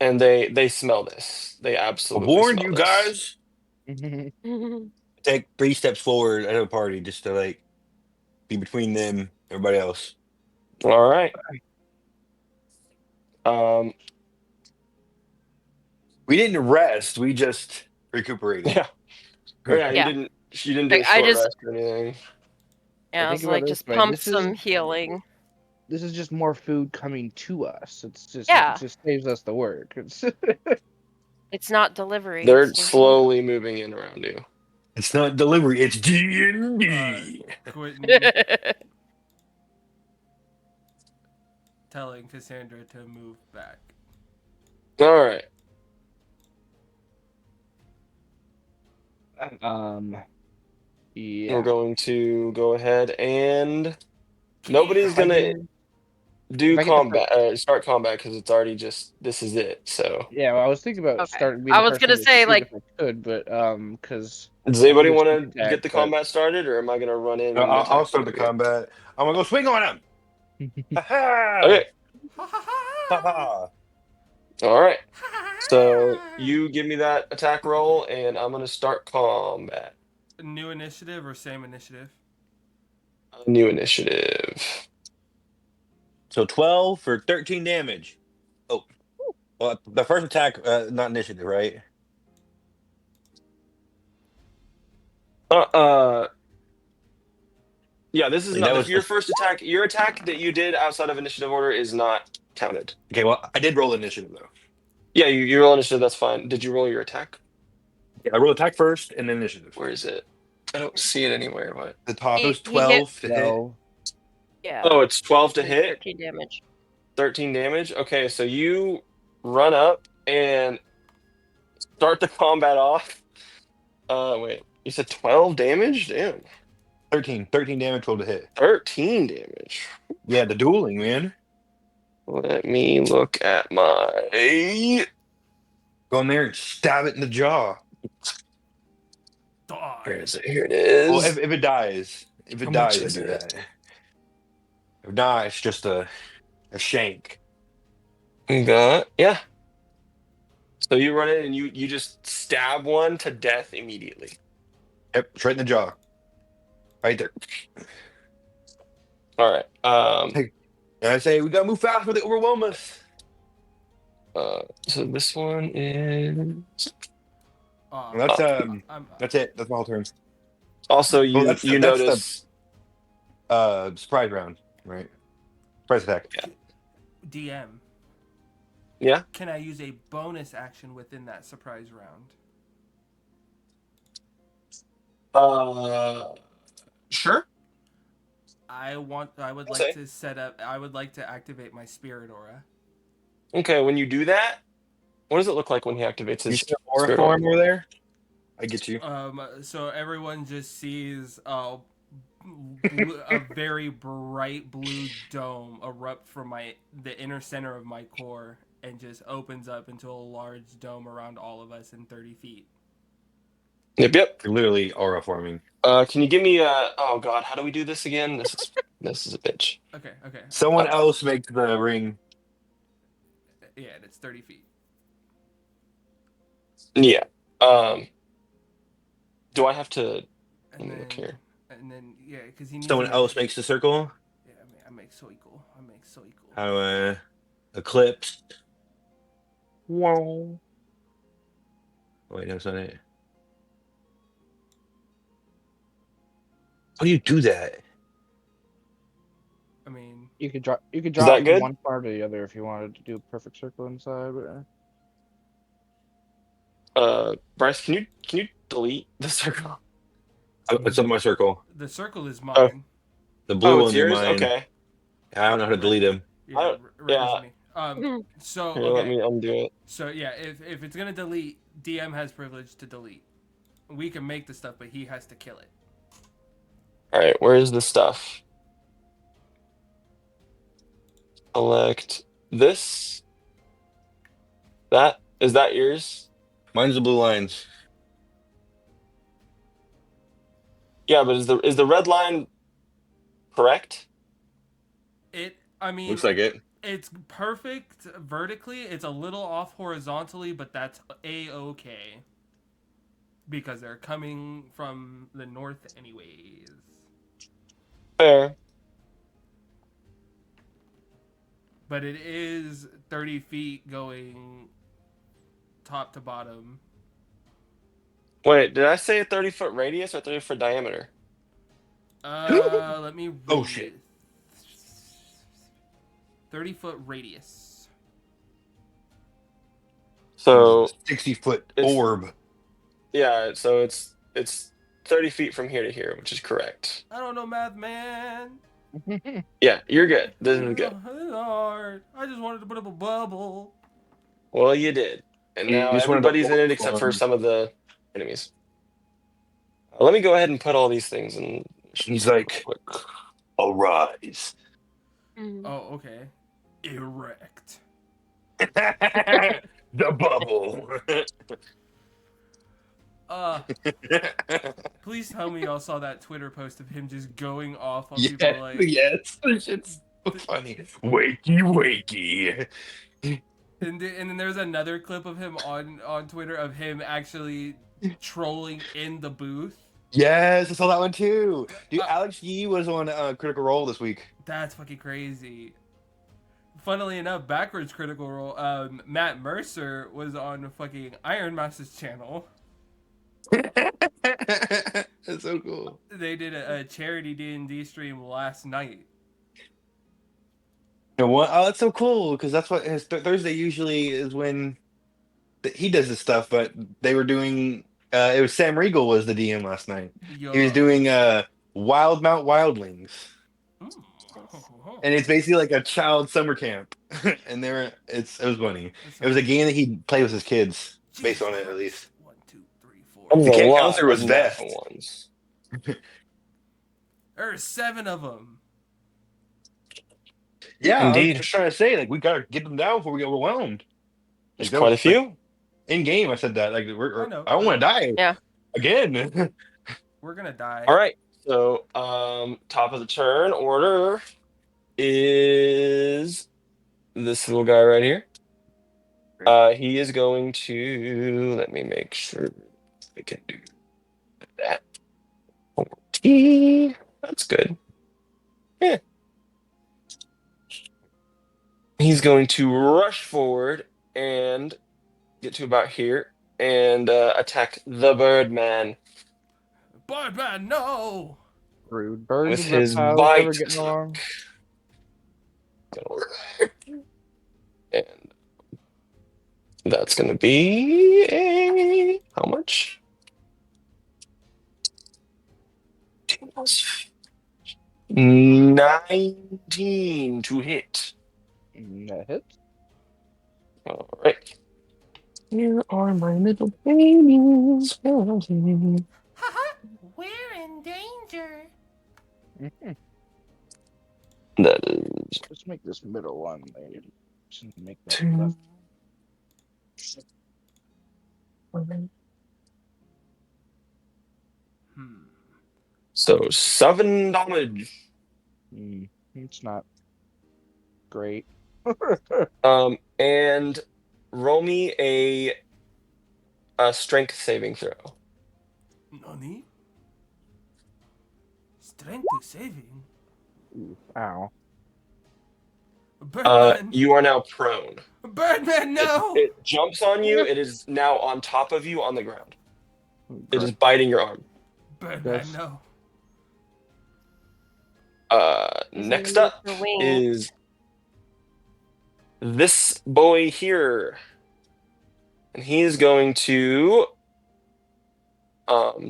and they smell this. They I absolutely warned smell you this. guys. Take 3 steps forward at a party just to like be between them, everybody else. All right. We didn't rest. We just recuperated. Yeah. Oh, yeah. Yeah. You didn't do a Like, I short just- rest or anything. Yeah, I think was about like, it just this way, pump this is- some healing. This is just more food coming to us. It's just Yeah. it just saves us the work. It's It's not delivery. They're it's slowly moving in around you. It's not delivery. It's DnD. Quentin telling Cassandra to move back. All right. yeah. We're going to go ahead and nobody's gonna do If I get the combat. Start combat because it's already just this is it. So Yeah, well, I was thinking about Okay. starting being I the was person gonna to say, shoot like- if I could, but because does anybody want sneak to get the combat started, or am I gonna run in and attack? I'll start the everybody? combat. I'm gonna go swing on him. Ha-ha! Okay. Ha-ha! All right. So you give me that attack roll, and I'm gonna start combat. New initiative or same initiative? New initiative. So 12 for 13 damage. Oh, well, the first attack, not initiative, right? Yeah, this is Like, not that was your first attack. Your attack that you did outside of initiative order is not counted. okay. Well, I did roll initiative though. Yeah, you roll initiative. That's fine. Did you roll your attack? Yeah, I rolled attack first and then initiative. Where is it? I don't see it anywhere. What? The top He- was he hit- 12 to hit. no. Yeah. Oh, it's 12 to hit. 13 damage. 13 damage. Okay, so you run up and start the combat off. Wait, you said 12 damage? Damn. 13 damage roll to hit. 13 damage. Yeah, the dueling, man. Let me look at my. Go in there and stab it in the jaw. Where Die. is it? Here it is. Well, if it dies, How much I is do it? that. If not, it's just a shank. Yeah. So you run in and you just stab one to death immediately. Yep, straight in the jaw. Right there. All right. And I say, we gotta move fast before they overwhelm us. So this one is And that's I'm, that's it. That's my whole turn. also Well, that's you that's notice. the surprise round, right? Surprise attack. DM. Yeah. Can I use a bonus action within that surprise round? Sure. I would Okay. like to set up. I would like to activate my spirit aura. Okay. When you do that, what does it look like when he activates You his see the aura spirit form orb? over there? I get you. So everyone just sees a very bright blue dome erupt from the inner center of my core and just opens up into a large dome around all of us in 30 feet. Yep. You're literally aura forming. Can you give me a? Oh God, how do we do this again? This is a bitch. Okay. Someone else makes the ring. Yeah, and it's 30 feet. Yeah. Do I have to? Let me look here. And then yeah, because he needs Someone else makes the circle. Yeah, I make so equal. How eclipse. Whoa. Wait, no, that's not it. How do you do that? I mean, You could drop that it from good? one part to the other if you wanted to do a perfect circle inside, but Bryce, can you delete the circle? It's on my circle. the circle is mine. Oh. The blue It's ones are yours. mine. Okay. I don't know how to delete them. Yeah, Yeah. So Here, let me undo it. So yeah, if it's gonna delete, DM has privilege to delete. We can make the stuff, but he has to kill it. All right. Where is the stuff? Select this. Is that yours? Mine's the blue lines. Yeah, but is the red line correct? I mean, Looks like it. it's perfect vertically. It's a little off horizontally, but that's a-okay. Because they're coming from the north anyways. Fair. But it is 30 feet going top to bottom. Wait, did I say a 30-foot radius or 30-foot diameter? Let me read Oh, shit. it. 30-foot radius. So 60-foot it's- orb. yeah, so it's 30 feet from here to here, which is correct. I don't know math, man. Yeah, you're good. This is good. It's hard. I just wanted to put up a bubble. Well, you did, and You now just wanted to everybody's in it orb except for form. some of the enemies. Let me go ahead and put all these things in. He's like, arise. Oh, okay. Erect. The bubble. Please tell me y'all saw that Twitter post of him just going off on Yeah, people like. yes. It's so funny. Wakey, wakey. And then there's another clip of him on Twitter of him actually trolling in the booth. Yes, I saw that one too. Dude, Alex Yee was on Critical Role this week. That's fucking crazy. Funnily enough, backwards Critical Role, Matt Mercer was on fucking Iron Master's channel. That's so cool. They did a charity D&D stream last night. You know what? Oh, that's so cool because that's what his Thursday usually is when he does this stuff. But they were doing. It was Sam Riegel was the DM last night. Yo. He was doing Wild Mount Wildlings. and it's basically like a child summer camp. And it was funny. That's It was a game that he'd play with his kids, based Jesus on it at Christ. least. 1, 2, 3, 4. That was The a camp lot counselor was of Vest. natural ones. There's 7 of them. Yeah, I was Indeed. just trying to say, like, we gotta get them down before we get overwhelmed. There's Like, that quite a was like, few. in game. I said that. Like, I know. I don't want to die Yeah. again. We're gonna die. All right. So, top of the turn order is this little guy right here. He is going to, let me make sure we can do that. 14. That's good. Yeah. He's going to rush forward and get to about here and attack the Birdman Birdman, no! Rude bird. with Is that his how we're bite ever getting along? And that's going to be a, how much? 19 to hit. That hits. All right. Here are my little babies. Haha, we're in danger. Mhm. That is Let's make this middle one. Just make that 2. left. So 7 damage. It's not great. And roll me a strength saving throw. Nani? Strength saving? Ooh, ow. Birdman! You are now prone. Birdman, no! It jumps on you. It is now on top of you on the ground. It Gross. is biting your arm. Birdman, Yes. no. Next up Your wing. is this boy here. And he is going to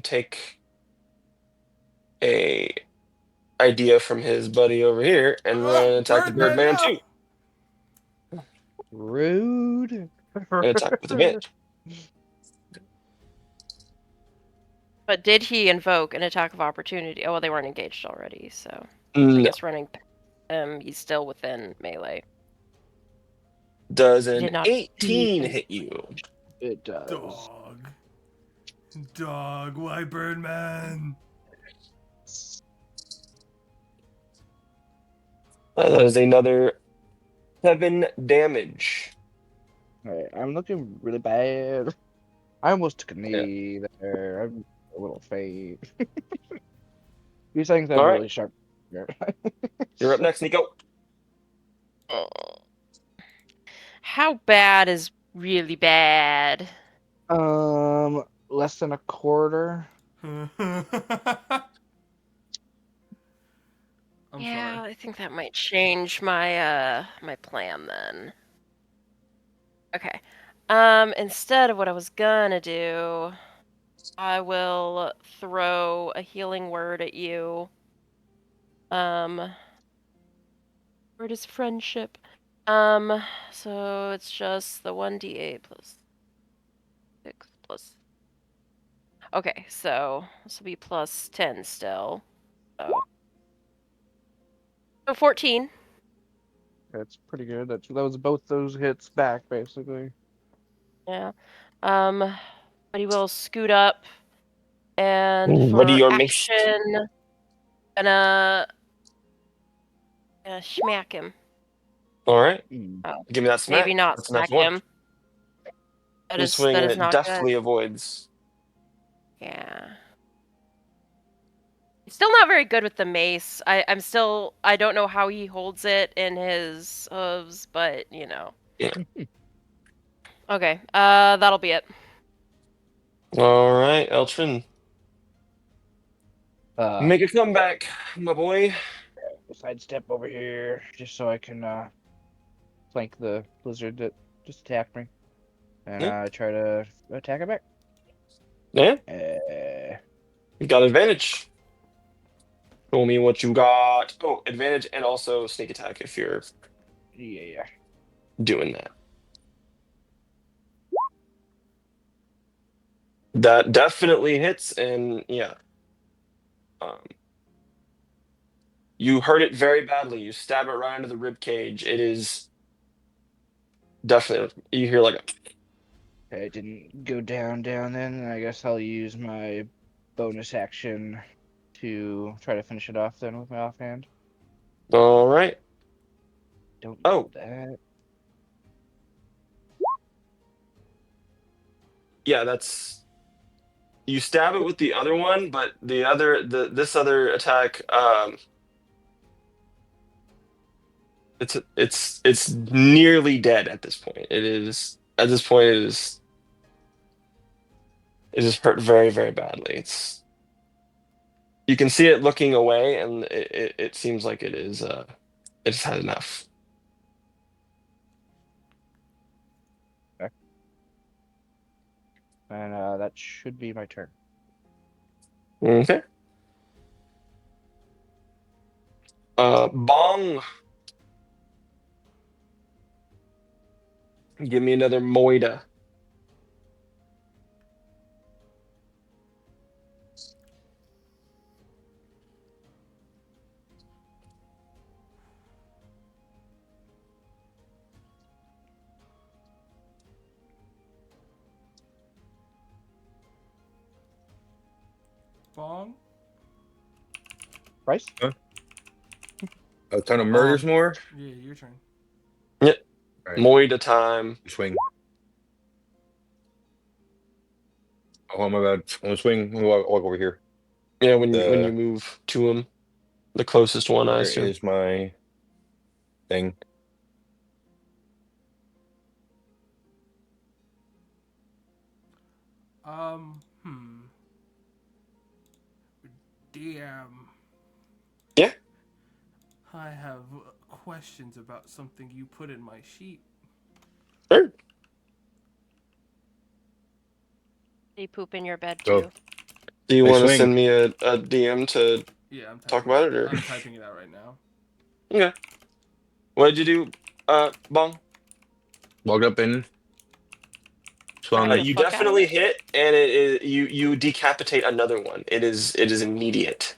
take a idea from his buddy over here and run and attack the Birdman no! too. Rude. And attack with advantage. But did he invoke an attack of opportunity? Oh, well, they weren't engaged already, so I No. guess running he's still within melee. Does He an did not 18 hit you? It does. Dog, why Birdman? That is another 7 damage. Alright, I'm looking really bad. I almost took a knee there. I'm a little faint. These things have All right. really sharp. You're up next, Nico. How bad is really bad? Less than a quarter. I'm Yeah, sorry. I think that might change my my plan then. Okay. Instead of what I was gonna do, I will throw a healing word at you. Word is friendship. So it's just the 1d8 plus 6 plus. Okay, so this will be plus 10 still. So 14. That's pretty good. That was both those hits back, basically. Yeah. But he will scoot up and Ready for your mace. action gonna smack him. All right. Oh, Give me that smack. maybe not That's a smack natural one. him. That You is swing that and is it not deftly good. avoids. Yeah. He's still not very good with the mace. I don't know how he holds it in his hooves, but you know. Yeah. Okay, that'll be it. All right, Eltrin. Uh, Make a comeback, my boy. sidestep over here just so I can flank the lizard that just attacked me, and Yeah. try to attack it back. Yeah, Uh, you got advantage. Show me what you got. Oh, advantage and also sneak attack if you're Yeah. doing that. That definitely hits, and yeah. You hurt it very badly. You stab it right into the rib cage. It is definitely, you hear like a, Okay, it didn't go down then. I guess I'll use my bonus action to try to finish it off then with my offhand. all right. Don't need Oh, that. yeah, that's, you stab it with the other one, but this other attack, it's nearly dead at this point. It is at this point it is hurt very, very badly. It's, you can see it looking away, and it seems like it is it's had enough. And that should be my turn. Okay. Bong. Give me another Moida. Bong. Bryce? A ton of murders more. Yeah, your turn. Yep. All right, Moida time. swing. Oh my bad. I'm gonna swing. I'm gonna walk over here. Yeah, when you move to him, the closest one, I Where assume. is my thing? DM. Yeah. I have questions about something you put in my sheet. Sure. Do you poop in your bed Go. too? Do you Hey, want to swing. send me a DM to Yeah, I'm talk typing about it, or I'm typing it out right now. okay? What did you do, Bong? Walked up and swung. Smack the You fuck out of definitely it? hit, and it is you decapitate another one. It is immediate.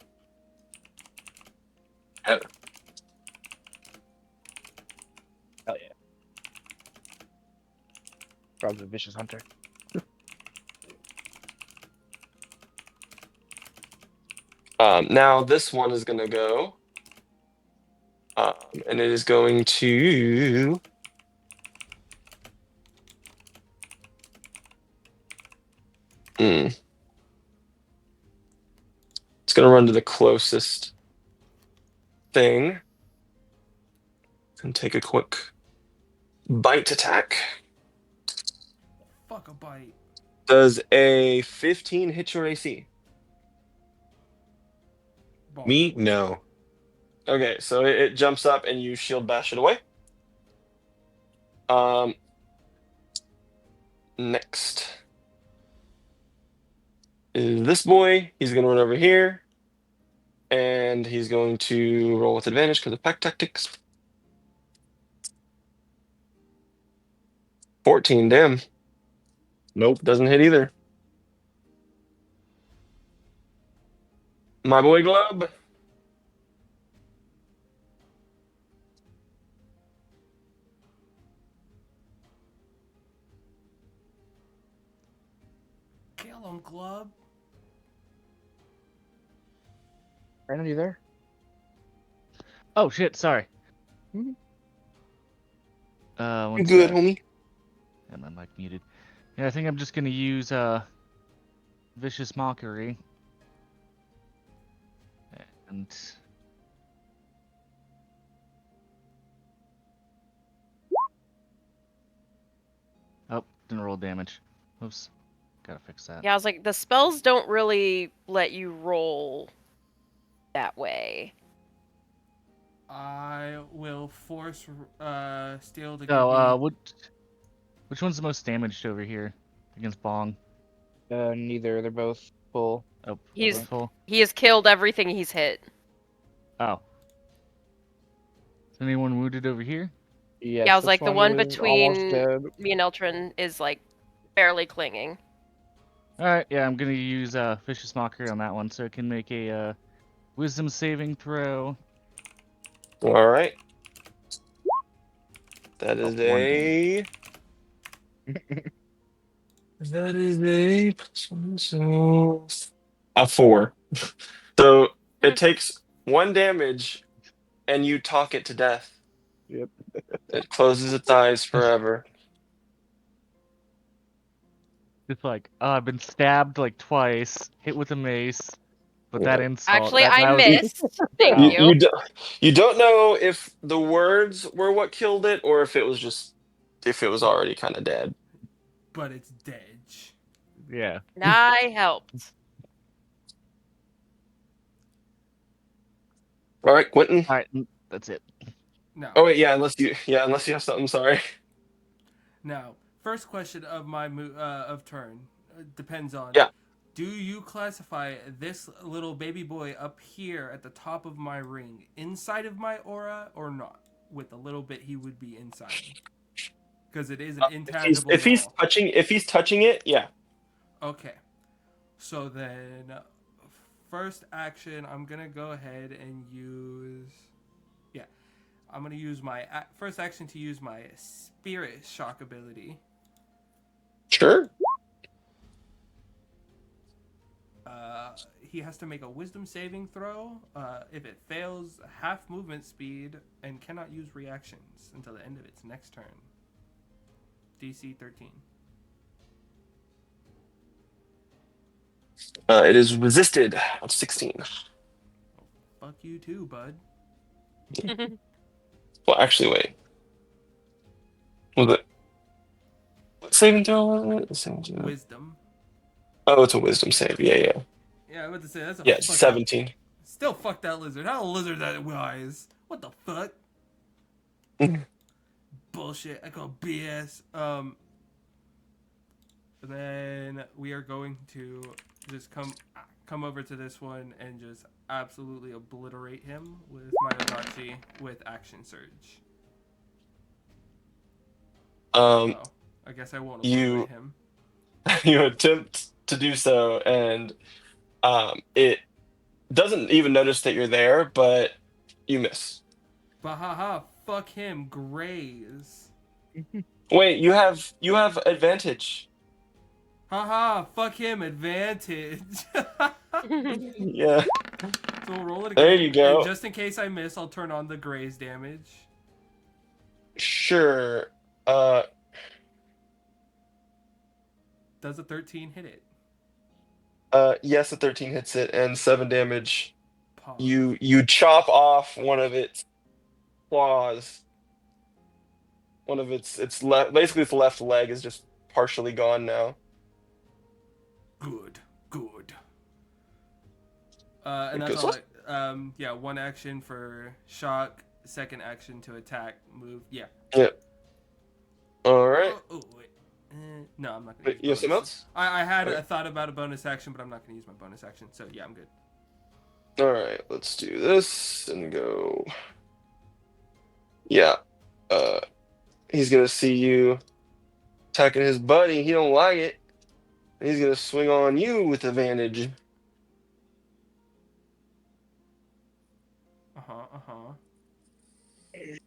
Hell yeah. Frog's a vicious hunter. Now this one is gonna go, and it is going to. It's gonna run to the closest thing and take a quick bite attack. Fuck a bite. Does a 15 hit your AC? Bong. Me? No. Okay, so it jumps up and you shield bash it away. Next is this boy. He's gonna run over here, and he's going to roll with advantage because of pack tactics. 14, damn. Nope. Doesn't hit either. My boy Glub. Kill him, Glub. Brandon, you there? Oh shit! Sorry. Mhm. One Good, sec. homie. And my mic muted. Yeah, I think I'm just gonna use vicious mockery. And oh, didn't roll damage. Oops. Gotta fix that. Yeah, I was like, the spells don't really let you roll that way. I will force Steel to give Oh, me. which one's the most damaged over here against Bong? Neither. They're both full. Oh, He's- both full. He has killed everything he's hit. Oh. Is anyone wounded over here? Yes, Yeah, I was this like, the one is almost between dead. me and Eltrin is like barely clinging. Alright, yeah, I'm gonna use Vicious Mockery on that one, so it can make a wisdom saving throw. All right. That Oh, is one damage. that is a so a 4. So it takes 1 damage, and you talk it to death. Yep. It closes its eyes forever. Just like, I've been stabbed like twice, hit with a mace, but that Yeah. insult, Actually, I that was missed. Thank You Wow. you. you don't know if the words were what killed it, or if it was just if it was already kind of dead. But it's dead. yeah. I helped. All right, Quentin. Alright, that's it. Now, Oh wait, unless you have something. Sorry. now, first question of my of turn depends on. Yeah. Do you classify this little baby boy up here at the top of my ring inside of my aura or not? With the little bit he would be inside, because it is an intangible If he's wall. touching it, yeah. Okay, so then first action, I'm gonna go ahead and use. Yeah, I'm gonna use my first action to use my spirit shock ability. Sure. He has to make a wisdom saving throw. If it fails, half movement speed and cannot use reactions until the end of its next turn. DC 13. It is resisted of 16. Fuck you too, bud. Well, actually, wait. Was it what saving throw? Was it? Saving throw? Wisdom. Oh, it's a wisdom save. Yeah. Yeah, I was about to say that's a Yeah, fuck 17. That, still fuck that lizard. How a lizard that wise? What the fuck? Bullshit. I call BS. And then we are going to just come over to this one and just absolutely obliterate him with my Onachi with action surge. Um, Oh, I guess I won't you obliterate him. you attempt to do so, and it doesn't even notice that you're there, but you miss. Bahaha, fuck him, graze. Wait, you have advantage. Haha, fuck him, advantage. Yeah, So we'll roll it there again. you And go. just in case I miss, I'll turn on the graze damage. Sure. Does a 13 hit it? Yes, a 13 hits it, and 7 damage. Pog. You chop off one of its claws. One of its left, basically its left leg is just partially gone now. Good. And It that's goes, all. Yeah, one action for shock, second action to attack, move. Yeah. Yep. All right. Wait. No, I'm not gonna. Wait, Use you have something bonus. else? I had Okay. a thought about a bonus action, but I'm not gonna use my bonus action. So yeah, I'm good. All right, let's do this and go. Yeah. He's gonna see you attacking his buddy. He don't like it. He's gonna swing on you with advantage.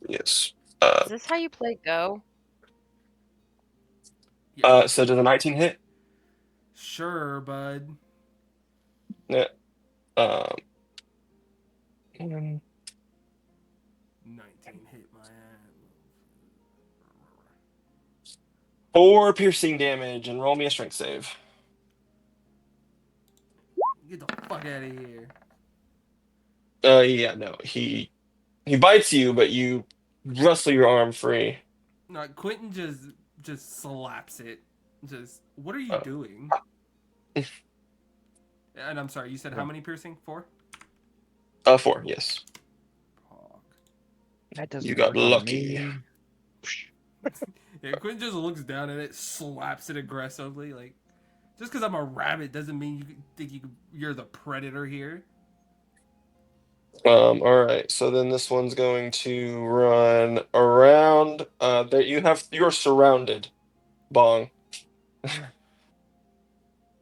Yes. Is this how you play Go? Yes. So does a 19 hit? Sure, bud. Yeah. 19 hit my ass. 4 piercing damage, and roll me a strength save. Get the fuck out of here. Yeah, no, he bites you, but you wrestle your arm free. No, Quentin just slaps it. Just what are you Oh. doing? And I'm sorry, you said how many piercing? 4? 4, yes. Pog. That doesn't You got work on lucky. me. Yeah, Quentin just looks down at it, slaps it aggressively. Like, just because I'm a rabbit doesn't mean you think you're the predator here. All right. So then this one's going to run around. There you're surrounded, Bong.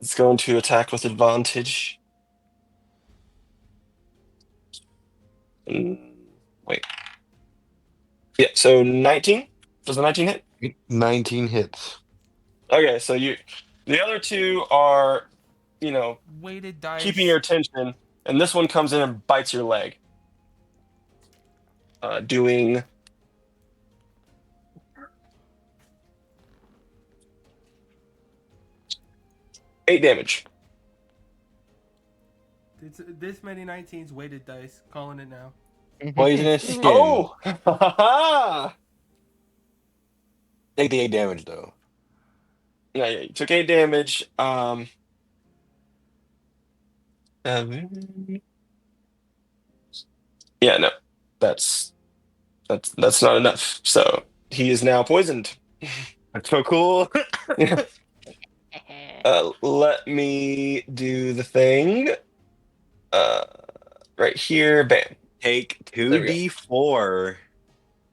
It's going to attack with advantage. Mm, Wait. Yeah. So 19. Does the 19 hit? 19 hits. Okay. So the other two are, you know, Weighted keeping dice. your attention, and this one comes in and bites your leg. Doing 8 damage. It's this many 19s weighted dice. Calling it now. Poisonous skin. Oh! Ha Take the 8 damage though. Yeah, you took 8 damage. Yeah, no, that's not enough. So he is now poisoned. That's so cool. Let me do the thing. Uh, right here. Bam. Take There we go. 2d4.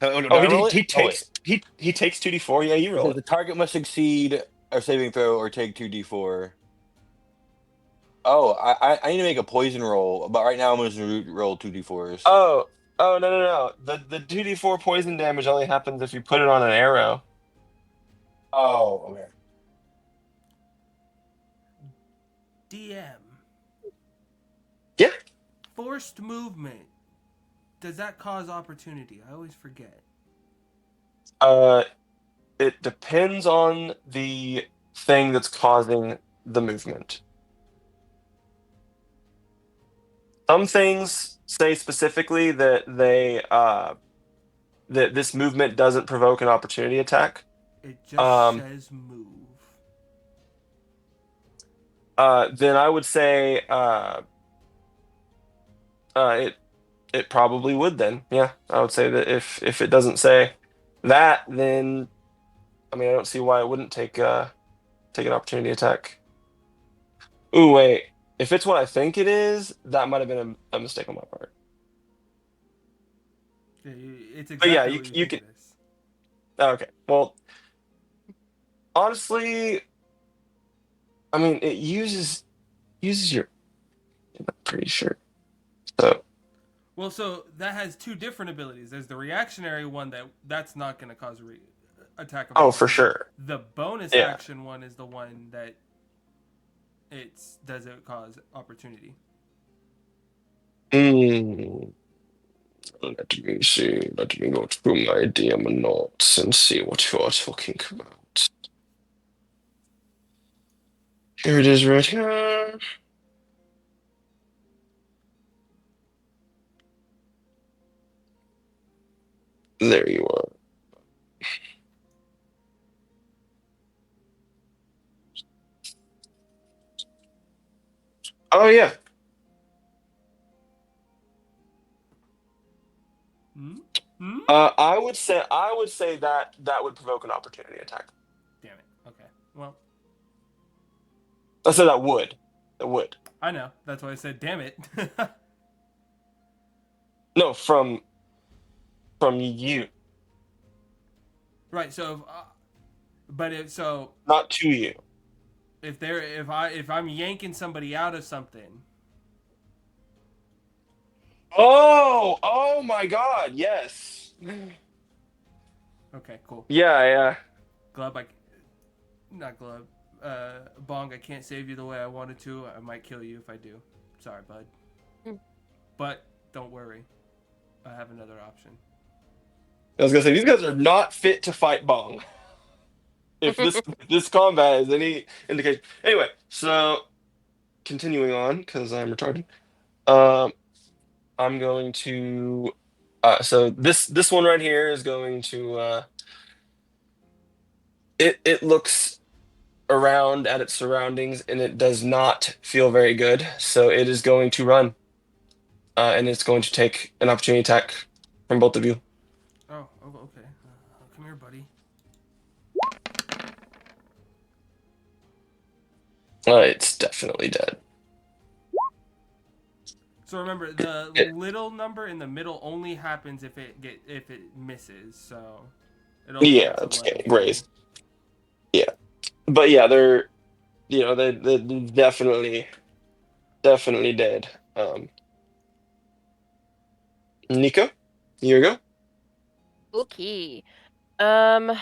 Oh, do Oh, I roll it? he Oh, wait. takes he takes 2d4. Yeah, you It roll says it. the target must succeed a saving throw or take 2d4. Oh, I need to make a poison roll, but right now I'm just gonna roll 2d4s. Oh, no. The 2d4 poison damage only happens if you put it on an arrow. Oh, okay. DM. Yeah. Forced movement. Does that cause opportunity? I always forget. It depends on the thing that's causing the movement. Some things say specifically that that this movement doesn't provoke an opportunity attack. It just Um, says move. then I would say it probably would then. Yeah, I would say that if it doesn't say that, then I mean I don't see why it wouldn't take take an opportunity attack. Ooh, wait. If it's what I think it is, that might have been a mistake on my part. It's But yeah, exactly what you you think can. it is. Okay. Well, honestly, I mean, it uses your. I'm pretty sure. So Well, so that has two different abilities. There's the reactionary one that's not going to cause a attack of oh, for opportunity. sure. The bonus Yeah. action one is the one that does it cause opportunity. Let me see. Let me go through my DM notes and see what you are talking about. Here it is, right here. There you are. Oh yeah. Hmm? Hmm? I would say that would provoke an opportunity attack. Damn it. Okay. Well, I said that would. It would. I know. That's why I said damn it. No, from you, right. So, but not to you. if I'm yanking somebody out of something, Oh my God, yes. okay, cool. Yeah. Glub, not Glub. Bong, I can't save you the way I wanted to. I might kill you if I do. Sorry, bud. But don't worry, I have another option. I was gonna say these guys are not fit to fight Bong. If this combat is any indication. Anyway, so continuing on because I'm retarded. I'm going to. So this one right here is going to. It looks around at its surroundings and it does not feel very good. So it is going to run. And it's going to take an opportunity attack from both of you. Oh, okay. Come here, buddy. It's definitely dead. So remember, the little number in the middle only happens if it misses. So it only Yeah, gets a it's level raised. 2. Yeah, but yeah, they're they're definitely dead. Nico, here you go. Okay. I'm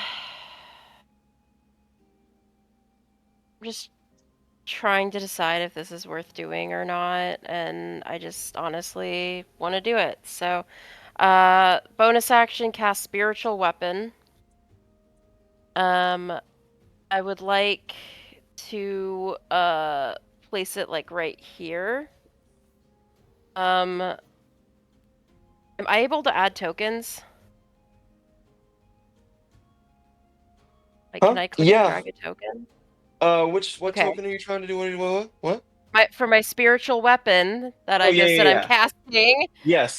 just trying to decide if this is worth doing or not, and I just honestly want to do it. So, bonus action, cast spiritual weapon. I would like to place it like right here. Am I able to add tokens? Like, can Huh? I click and Yeah. drag a token? What Okay. token are you trying to do? What? For my spiritual weapon that Oh I yeah, just yeah, said I'm yeah. casting. Yes.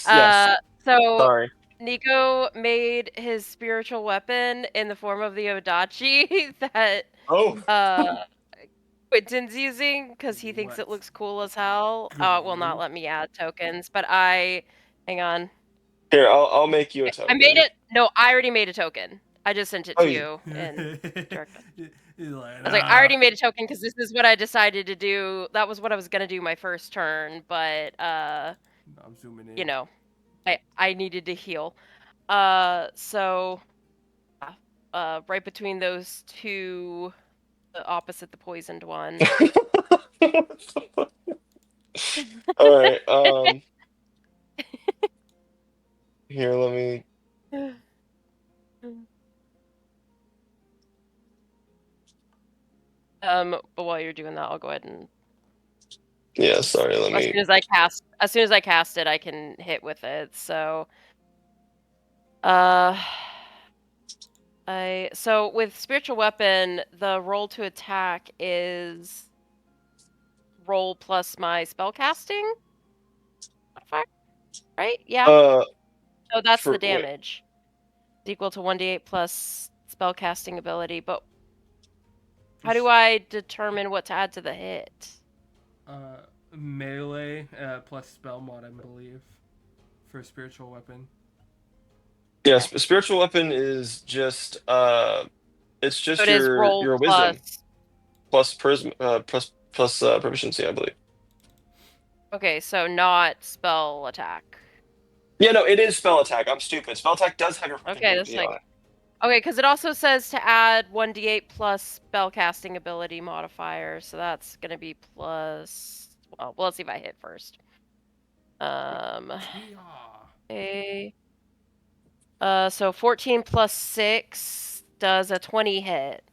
So Sorry. Nico made his spiritual weapon in the form of the Odachi that Oh. uh Quentin's using because he thinks it Let's looks cool as hell. It will not go. let me add tokens, but hang on. Here, I'll make you a I made token. it. No, I already made a token. I just sent it Oh, to you in direct. He's like, I was like, I already made a token because this is what I decided to do. That was what I was gonna do my first turn, but I'm zooming in. you know, I needed to heal. So right between those two, opposite the poisoned one. All right. Here, let me. But while you're doing that, I'll go ahead and Yeah, sorry. Let as me. soon as I cast it, I can hit with it. So, uh, so with spiritual weapon, the roll to attack is roll plus my spell casting modifier, right? Yeah. Uh, So that's for the wait. damage. It's equal to 1d8 plus spell casting ability. But how do I determine what to add to the hit? Melee plus spell mod, I believe, for spiritual weapon. Yes, spiritual weapon is just it's So just it is roll your wisdom plus. plus prism plus proficiency, I believe. Okay, so not spell attack. Yeah, no, it is spell attack. I'm stupid. Spell attack does have your Okay, that's proficiency on like it. okay, because it also says to add 1d8 plus spell casting ability modifier, so that's gonna be plus. Well, let's see if I hit first. Yeah. Okay. So 14 plus 6 does a 20 hit.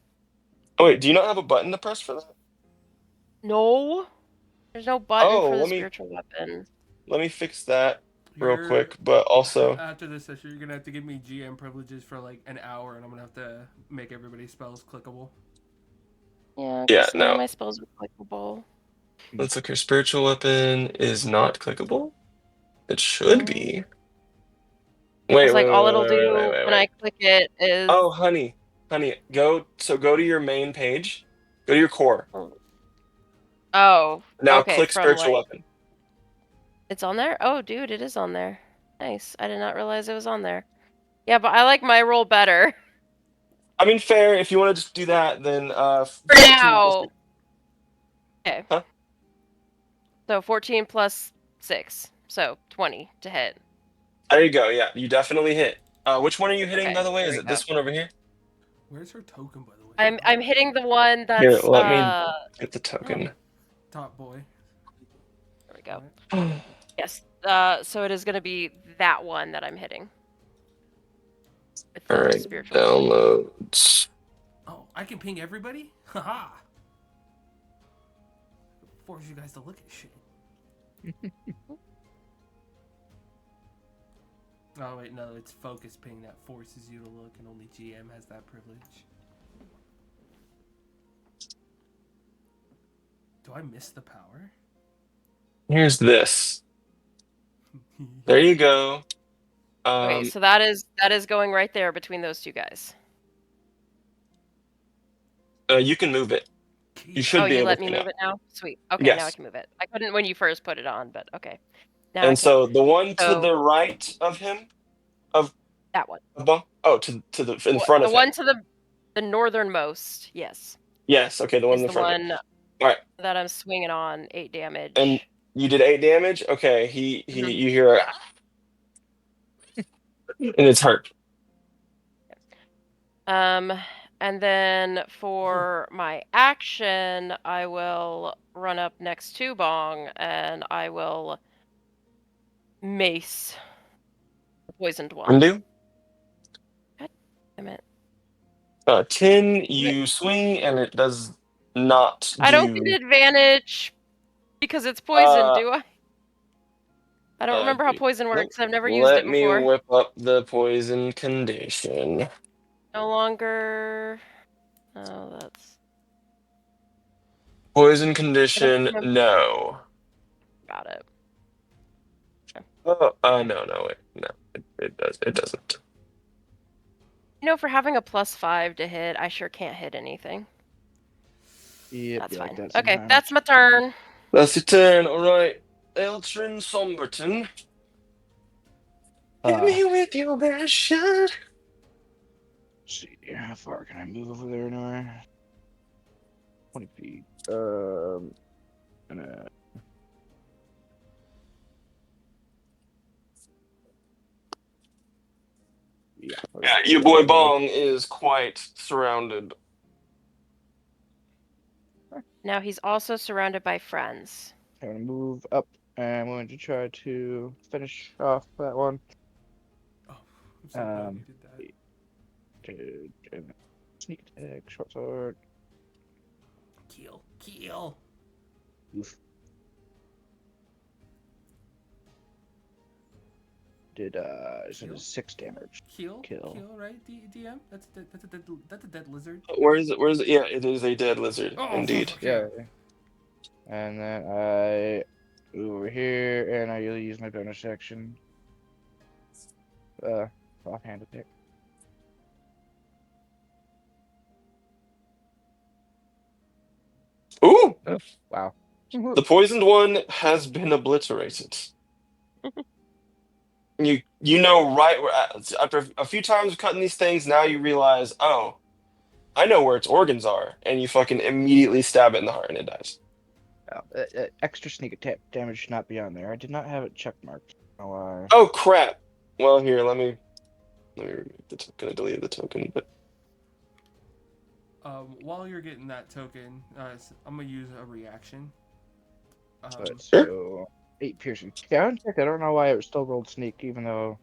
Oh wait, do you not have a button to press for that? No, there's no button Oh, for the spiritual weapon. let me fix that real You're quick. But also, after this session, you're gonna have to give me GM privileges for like an hour, and I'm gonna have to make everybody's spells clickable. Yeah, yeah, because none of no. my spells are clickable. Let's look. Your spiritual weapon is not clickable. It should be. Wait, It's wait, like wait, all wait, it'll wait, wait, do wait, when wait. I click it is. Oh, honey, go to your main page. Go to your core. Oh, Now okay, click from spiritual like. weapon. It's on there? Oh, dude, it is on there. Nice. I did not realize it was on there. Yeah, but I like my roll better. I mean, fair. If you want to just do that, then For 14 plus. now. Okay. Huh? So 14 plus 6. So 20 to hit. There you go. Yeah, you definitely hit. Which one are you hitting, Okay, by the way? there Is we it go. this one over here? Where's her token, by the way? I'm hitting the one Here, that's let me get the token. Top boy. there we go. All Yes. So it is gonna be that one that I'm hitting. With the right, spiritual. downloads. Oh, I can ping everybody? Haha. Force you guys to look at shit. Oh wait, no, it's focus ping that forces you to look, and only GM has that privilege. Do I miss the power? Here's this. There you go. Okay, so that is going right there between those two guys. You can move it. You Oh, should be you able let me to now. move it now? Sweet. Okay, now I Yes. can move it. I couldn't when you first put it on, but okay. Now I And can't. so the one to So- the right of him, of That one. Bong. Oh, to the in front The of one him. to the northernmost. Yes. Yes. Okay, the one Is in the front of him. one All right. that I'm swinging on 8 damage. And you did 8 damage. Okay. Mhm. You hear, and it's hurt. And then for my action, I will run up next to Bong and I will mace the poisoned one. Undo. God damn it. 10. You swing, and it does not do. I don't get advantage because it's poison, do I? I don't remember how poison works. I've never used it before. Let me whip up the poison condition. No longer. Oh, that's. Poison condition, remember. no. Got it. Oh, no, wait, no, it doesn't. You know, for having a +5 to hit, I sure can't hit anything. Yep, That's be fine. like that Okay, sometimes. that's my turn. That's your turn, all right. Eltrin Somberton, hit me with your best shot. Let's see, how far can I move over there anywhere? 20 feet. Gonna... Yeah, Your boy Bong is quite surrounded. Now he's also surrounded by friends. I'm gonna move up, and I'm going to try to finish off that one. Oh, I'm so glad you did that. Sneak attack, short sword. Kill. Oof. Did so Kill? 6 damage. Kill, Kill. right? DM. That's a dead lizard. Where is it? Yeah, it is a dead lizard, Oh, indeed. fuck, Yeah. okay. And then I move over here, and I use my bonus action. Offhand attack. Ooh! Oh, wow. The poisoned one has been obliterated. You know right where after a few times of cutting these things, now you realize, oh, I know where its organs are, and you fucking immediately stab it in the heart and it dies. Extra sneak attack damage should not be on there. I did not have it check marked. Oh crap! Well, here, let me remove the token. I deleted the token, but While you're getting that token, I'm gonna use a reaction. So 8 piercing. Yeah, I don't know why it still rolled sneak, even though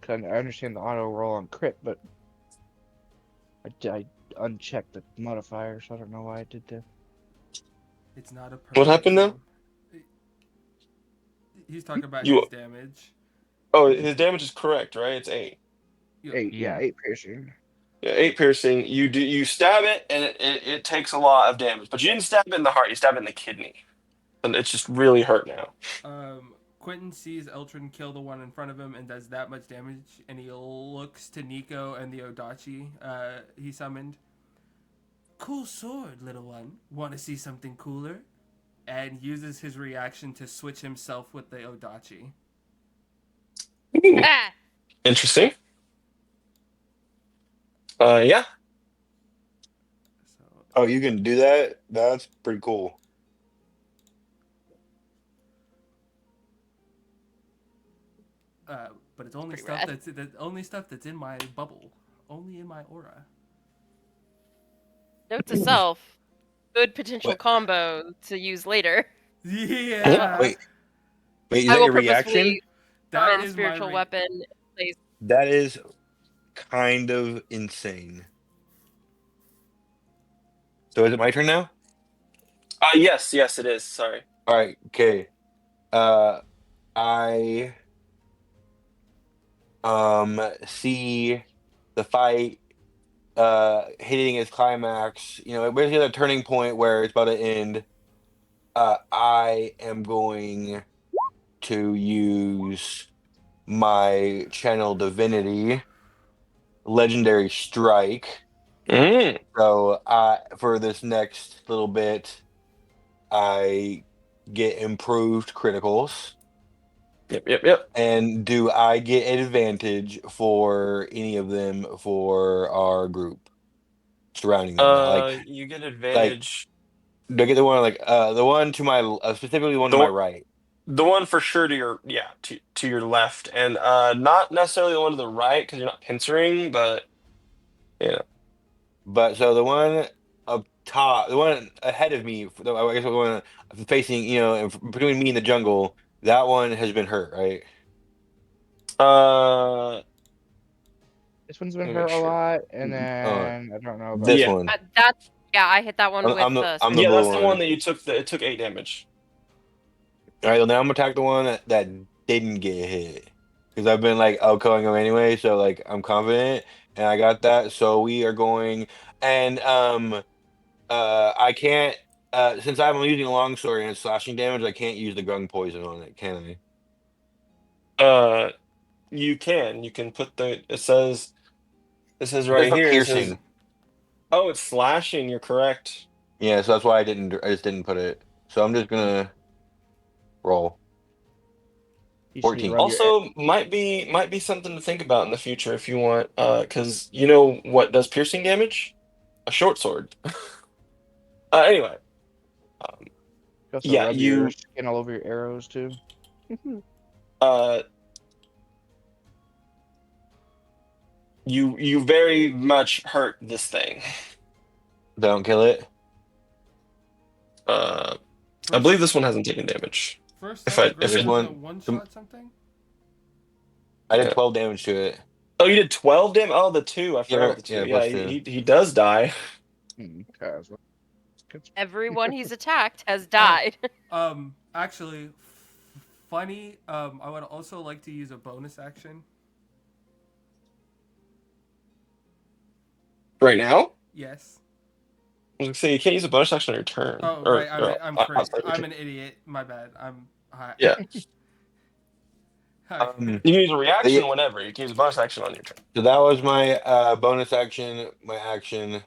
I understand the auto roll on crit, but I unchecked the modifier, so I don't know why I did that. It's not a perfect what happened now? He's talking about You- his damage. Oh, his damage is correct, right? It's 8. 8, yeah, 8 piercing. Yeah, 8 piercing. You stab it, and it takes a lot of damage, but you didn't stab it in the heart. You stabbed it in the kidney, and it's just really hurt now. Quentin sees Eltrin kill the one in front of him and does that much damage, and he looks to Nico and the Odachi he summoned. Cool sword, little one. Want to see something cooler? And uses his reaction to switch himself with the Odachi. Ooh, Ah! interesting. Yeah. So, Oh, you can do that? That's pretty cool. but it's only Pretty stuff rad. only stuff that's in my bubble, only in my aura. Note to self: good potential What? combo to use later. Yeah. Wait, is I that will your reaction? purposefully That summon is spiritual my weapon. Place. That is kind of insane. So is it my turn now? Yes, it is. Sorry. All right, okay. I see the fight hitting its climax. You know, basically at a turning point where it's about to end. I am going to use my channel divinity legendary strike. Mm. So for this next little bit, I get improved criticals. Yep. And do I get an advantage for any of them for our group surrounding them? You get Like advantage. do I get the one the one to my specifically the one to The my one, right? the one for sure to your to your left, and not necessarily the one to the right because you're not pincering, but yeah. But so the one up top, the one ahead of me, I guess the one facing, between me and the jungle, that one has been hurt, right? Uh, This one's been let me make hurt a sure. lot, and Uh, then I don't know about this Yeah, this one. one. That's yeah. I hit that one with I'm the yeah, switchblade. blue that's the one one. that you took. It took 8 damage. All right, well now I'm gonna attack the one that didn't get hit because I've been like outgoing him anyway, so like I'm confident and I got that. So we are going and I can't since I'm using a longsword and it's slashing damage, I can't use the grung poison on it, can I? You can put the. It says It's right for here. It says, piercing. oh, it's slashing. You're correct. Yeah, so that's why I just didn't put it. So I'm just gonna roll You just need to 14. rub your. Also, might be something to think about in the future if you want. Because you know what does piercing damage? A short sword. Anyway, um, You also yeah, rub your skin all over your arrows too. uh, you very much hurt this thing. Don't kill it. Uh, I First, believe this one hasn't taken damage. first If I touch if This grung it was a one, one shot something. I did yeah. 12 damage to it. Oh, you did 12 damage. Oh, the two. I forgot Yeah, about the two. yeah, Yeah, plus he two. he, he does die. Okay, so Everyone he's attacked has Oh, died. actually, funny. I would also like to use a bonus action. Right now, Yes. I was gonna say you can't use a bonus action on your turn, Oh, right. I'm outside your I'm turn. an idiot. My bad. I, Yeah, I, you can use a reaction The, whenever. You can use a bonus action on your turn. so that was my bonus action, my action,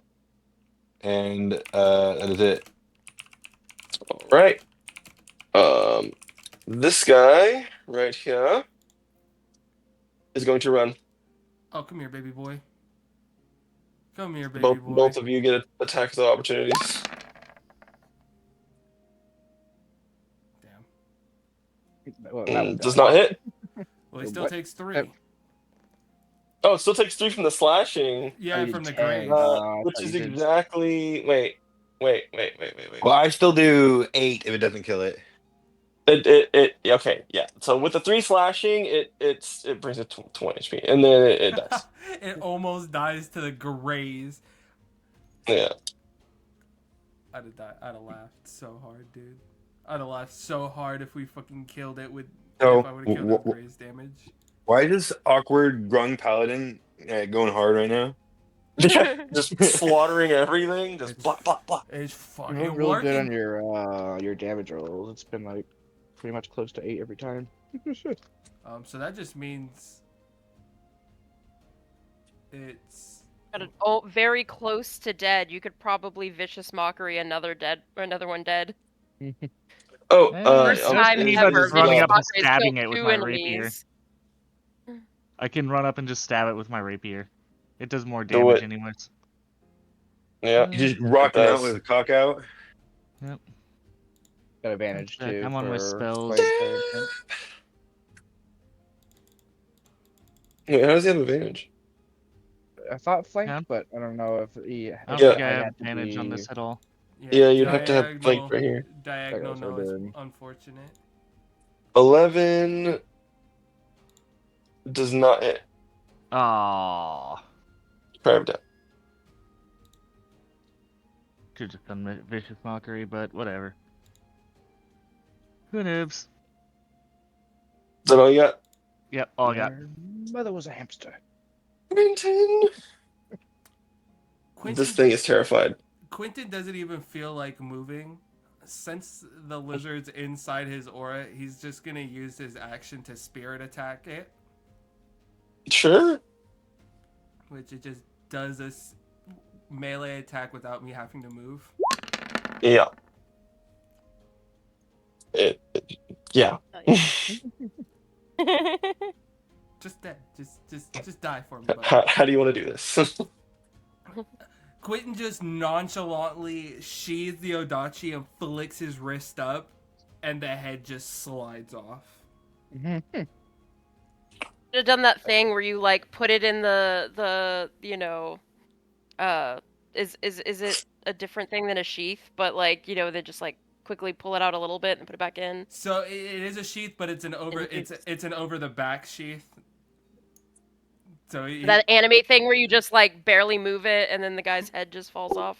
and that is it. All right. Um, this guy right here is going to run. oh, come here, baby boy. Come here, baby Both boy. both of you get attacks of opportunities. Damn. well, that one Does died. not hit. Well, he still What? takes 3. Oh, it still takes 3 from the slashing. Oh, Yeah, you did from the 10. graze. I Which thought is you did. exactly. Wait. Well, I still do 8 if it doesn't kill it. Okay, yeah. So with the 3 slashing, it brings it to 1 HP, and then it dies. It almost dies to the graze. Yeah. I'd have died. I'd have laughed so hard, dude. I'd have laughed so hard if we fucking killed it with. So, If I would have killed it with graze damage. why is this awkward grung paladin going hard right now? Yeah, just slaughtering everything, just It's, blah blah blah. it's You fucking rolled real good on working. your damage rolls. It's been like pretty much close to 8 every time. So that just means it's Very close to dead. You could probably vicious mockery another one dead. Oh, First I time mean, ever just running vicious up and mockery has stabbing killed it with 2 my rapier. enemies. I can run up and just stab it with my rapier. It does more Do damage it. anyways. Yeah, You just it rocking out does. with a cock out. Yep. Got advantage Back, too I'm on my for spells. flank attack. Wait, how does he have advantage? I thought flank, Yeah. but I don't know if he. I don't Yeah. think I I'd have have to advantage on be. this at all. Yeah, you'd have to have flank diagonal. right here. Diagonal, Okay, so no, we're it's doing- unfortunate. 11 does not hit. Aww. Private down. Could have done vicious mockery, but whatever. Who noobs? Is that all you got? Yep, all I got. Your mother was a hamster. Quentin. Quentin, This thing is terrified. Quentin doesn't even feel like moving. Since the lizard's inside his aura, he's just gonna use his action to spirit attack it, Sure. which it just does this melee attack without me having to move. Yeah. Yeah. Just dead. Just die for me, buddy. How do you want to do this? Quentin just nonchalantly sheathes the Odachi and flicks his wrist up, and the head just slides off. Should have done that thing where you like put it in the is it a different thing than a sheath, but like they just like quickly pull it out a little bit and put it back in. So it is a sheath, but it's an over the back sheath. So That anime thing where you just like barely move it and then the guy's head just falls off.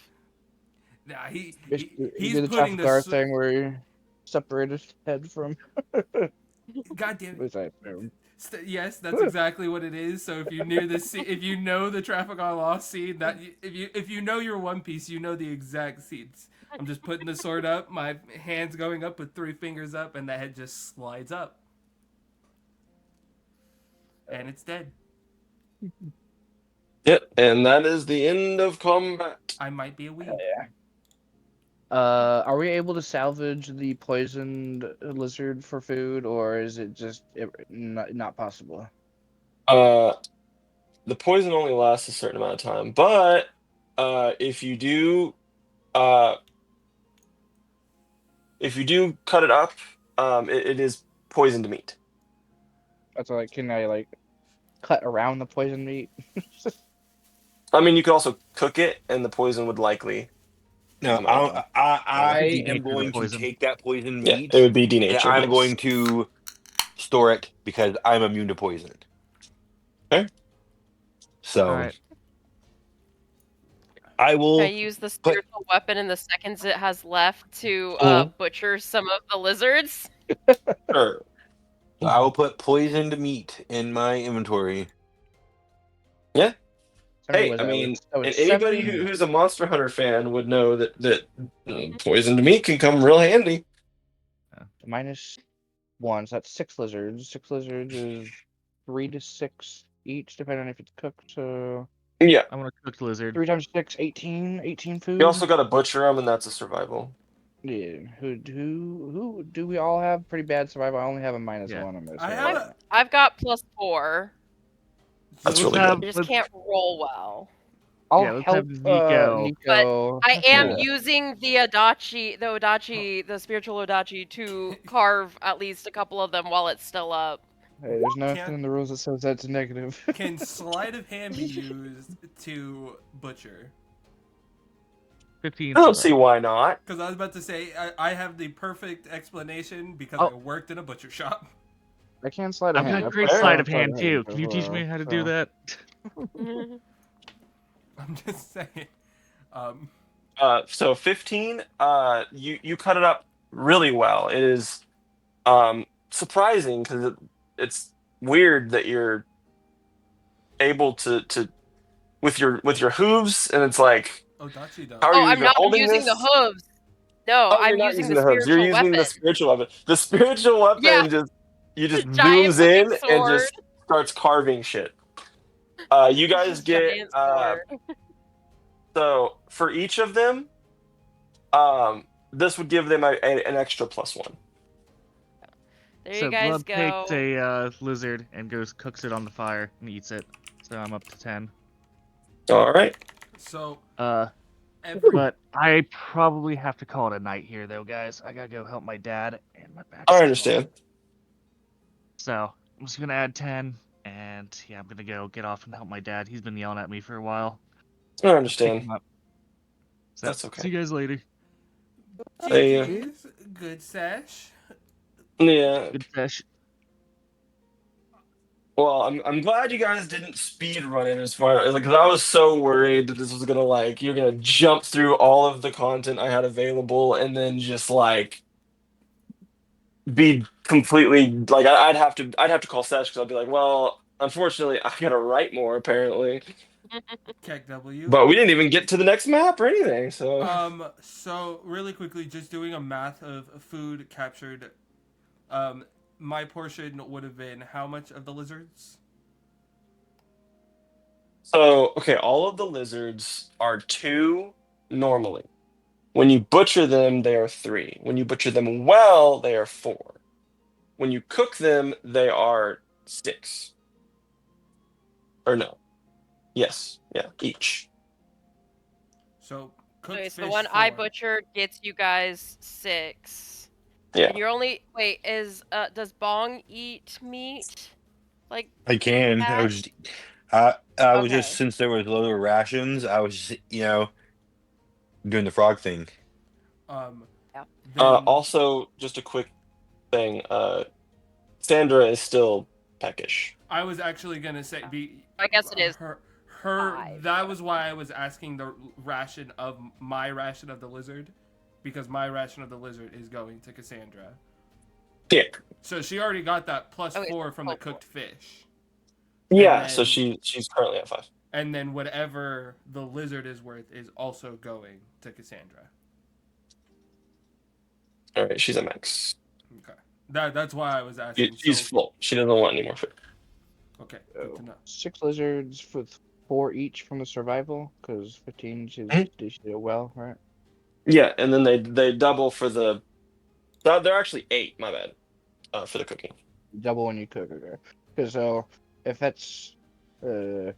Nah, He he's did the putting Trafalgar the thing where he separated his head from. God damn At least I assume. Yes, that's exactly what it is. So if you knew this, if you know the traffic on lost scene, that if you know your One Piece, you know the exact scenes. I'm just putting the sword up, my hands going up with 3 fingers up, and the head just slides up, and it's dead. Yep, and that is the end of combat. I might be a weed. Yeah. Are we able to salvage the poisoned lizard for food, or is it just not possible? The poison only lasts a certain amount of time, but if you do cut it up, it is poisoned meat. That's like, can I like cut around the poison meat? I mean, you could also cook it, and the poison would likely. No, come out. I Denature am the going to poison. take that poison Yeah, meat, it would be and denatured. I'm yes. going to store it because I'm immune to poison. Okay. So Alright. I Can will I use the spiritual weapon in the seconds it has left to butcher some of the lizards? Sure. I will put poisoned meat in my inventory. Yeah. How many Hey, was I that? mean, That was and anybody 7? who's a Monster Hunter fan would know that poisoned meat can come real handy. -1, so that's 6 lizards. 6 lizards is 3 to 6 each, depending on if it's cooked. So Yeah. I'm gonna cook the lizard. 3 times 6, 18. 18 food. You also got to butcher them, and that's a survival. Yeah. Who do we all have pretty bad survival? I only have a -1. I'm gonna I say. have I've got +4. That's So really have- I good. just can't roll well. I'll Yeah, let's help have Nico. Nico. I am Yeah. using the spiritual Odachi, to carve at least a couple of them while it's still up. Hey, there's nothing Can't- in the rules that says that's a negative. Can sleight of hand be used to butcher? 15. I don't see why not. Because I was about to say I have the perfect explanation because Oh. I worked in a butcher shop. I can slide a I've hand. got great fair. sleight of hand too. Can you teach me how to do that? I'm just saying. So 15. You cut it up really well. It is surprising because it's weird that you're able to with your hooves, and it's like, Odachi does. how are Oh, you I'm even not holding using this? the hooves. No, Oh, I'm you're not using the hooves. You're spiritual using weapon. the spiritual weapon. The spiritual weapon Yeah. just Giant zooms in fucking and just sword. starts carving shit. You guys get Giant sword. so for each of them, this would give them an extra +1. There So you guys Blood go. takes a lizard and goes cooks it on the fire and eats it. So I'm up to 10. All right. So But I probably have to call it a night here, though, guys. I gotta go help my dad, and my back. I understand. So I'm just gonna add 10, and yeah, I'm gonna go get off and help my dad. He's been yelling at me for a while. I Pick understand. him up. So, That's okay. See you guys later. GG's, good sesh. Yeah. Good fish. Well, I'm glad you guys didn't speed run it as far, because I was so worried that this was gonna you're gonna jump through all of the content I had available and then just be completely I'd have to call Sesh because I'd be like, well, unfortunately I gotta write more apparently. Keck W. But we didn't even get to the next map or anything, so So really quickly, just doing a math of food captured. My portion would have been how much of the lizards? So, okay, all of the lizards are 2 normally. When you butcher them, they are 3. When you butcher them well, they are 4. when you cook them, they are 6. Or no. Yes. Yeah. Each. So cooked Okay, fish so the one 4. I butchered gets you guys 6. Yeah. And you're only does Bong eat meat? Like I can. that? I was just Okay. since there was lower rations, I was just, doing the frog thing. Um, Yeah. then Also, just a quick thing. Sandra is still peckish. I was actually gonna say I guess it is her 5. that was why I was asking the ration of my ration of the lizard, because my ration of the lizard is going to Cassandra. Yeah. So she already got that plus Okay, 4 from the cool. cooked fish. Yeah. And So then- she's currently at 5. And then whatever the lizard is worth is also going to Cassandra. All right. She's at max. Okay. That's why I was asking. She's full. She doesn't want any more food. Okay, good to know. 6 lizards with 4 each from the survival, because 15 Mhm. is well, right? Yeah, and then they double for the. They're actually 8. My bad. For the cooking. Double when you cook, okay. Because so if that's 4,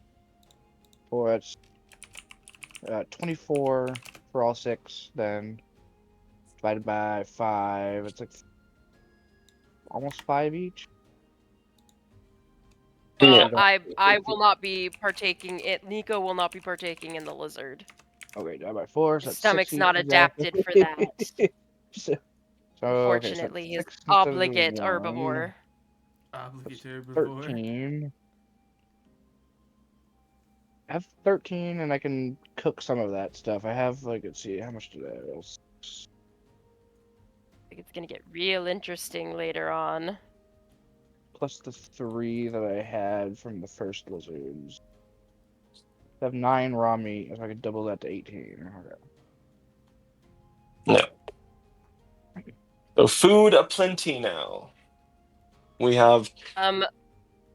that's 24 for all 6, then divided by 5, it's like almost 5 each. Yeah. I will not be partaking it. Nico will not be partaking in the lizard. Okay, divided by 4, so His that's 6 stomach's each. not adapted for that. so, okay, so Unfortunately, he's 6 instead of obligate 1, herbivore. Obligatory before. 13. I have 13, and I can cook some of that stuff. I have, like, let's see, how much did I have? I think it's gonna get real interesting later on. Plus the 3 that I had from the first lizards. I have 9 raw meat, if I could double that to 18. Okay. No. So food aplenty now. We have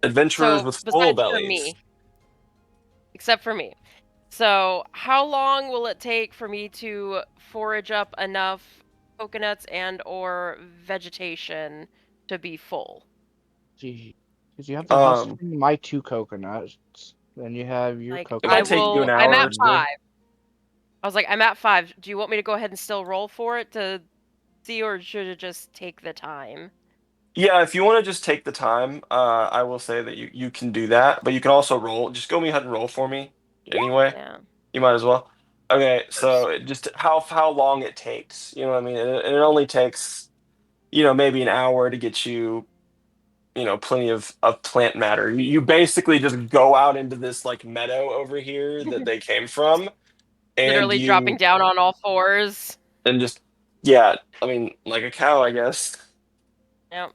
adventurers So with full besides for bellies. me, except for me. So how long will it take for me to forage up enough coconuts and or vegetation to be full? See, because you have the husk Um, from my 2 coconuts, then you have your Like It might I coconut. take you will. an I'm hour or at two. 5. I was like, I'm at 5. Do you want me to go ahead and still roll for it to see, or should it just take the time? Yeah, if you want to just take the time, I will say that you can do that, but you can also roll. Just go ahead and roll for me anyway. Yeah. You might as well. Okay, so just how long it takes. You know what I mean? It only takes, maybe an hour to get you, plenty of plant matter. You basically just go out into this like meadow over here that they came from, and Literally dropping down on all 4s. just yeah, I mean like a cow, I guess. Yep.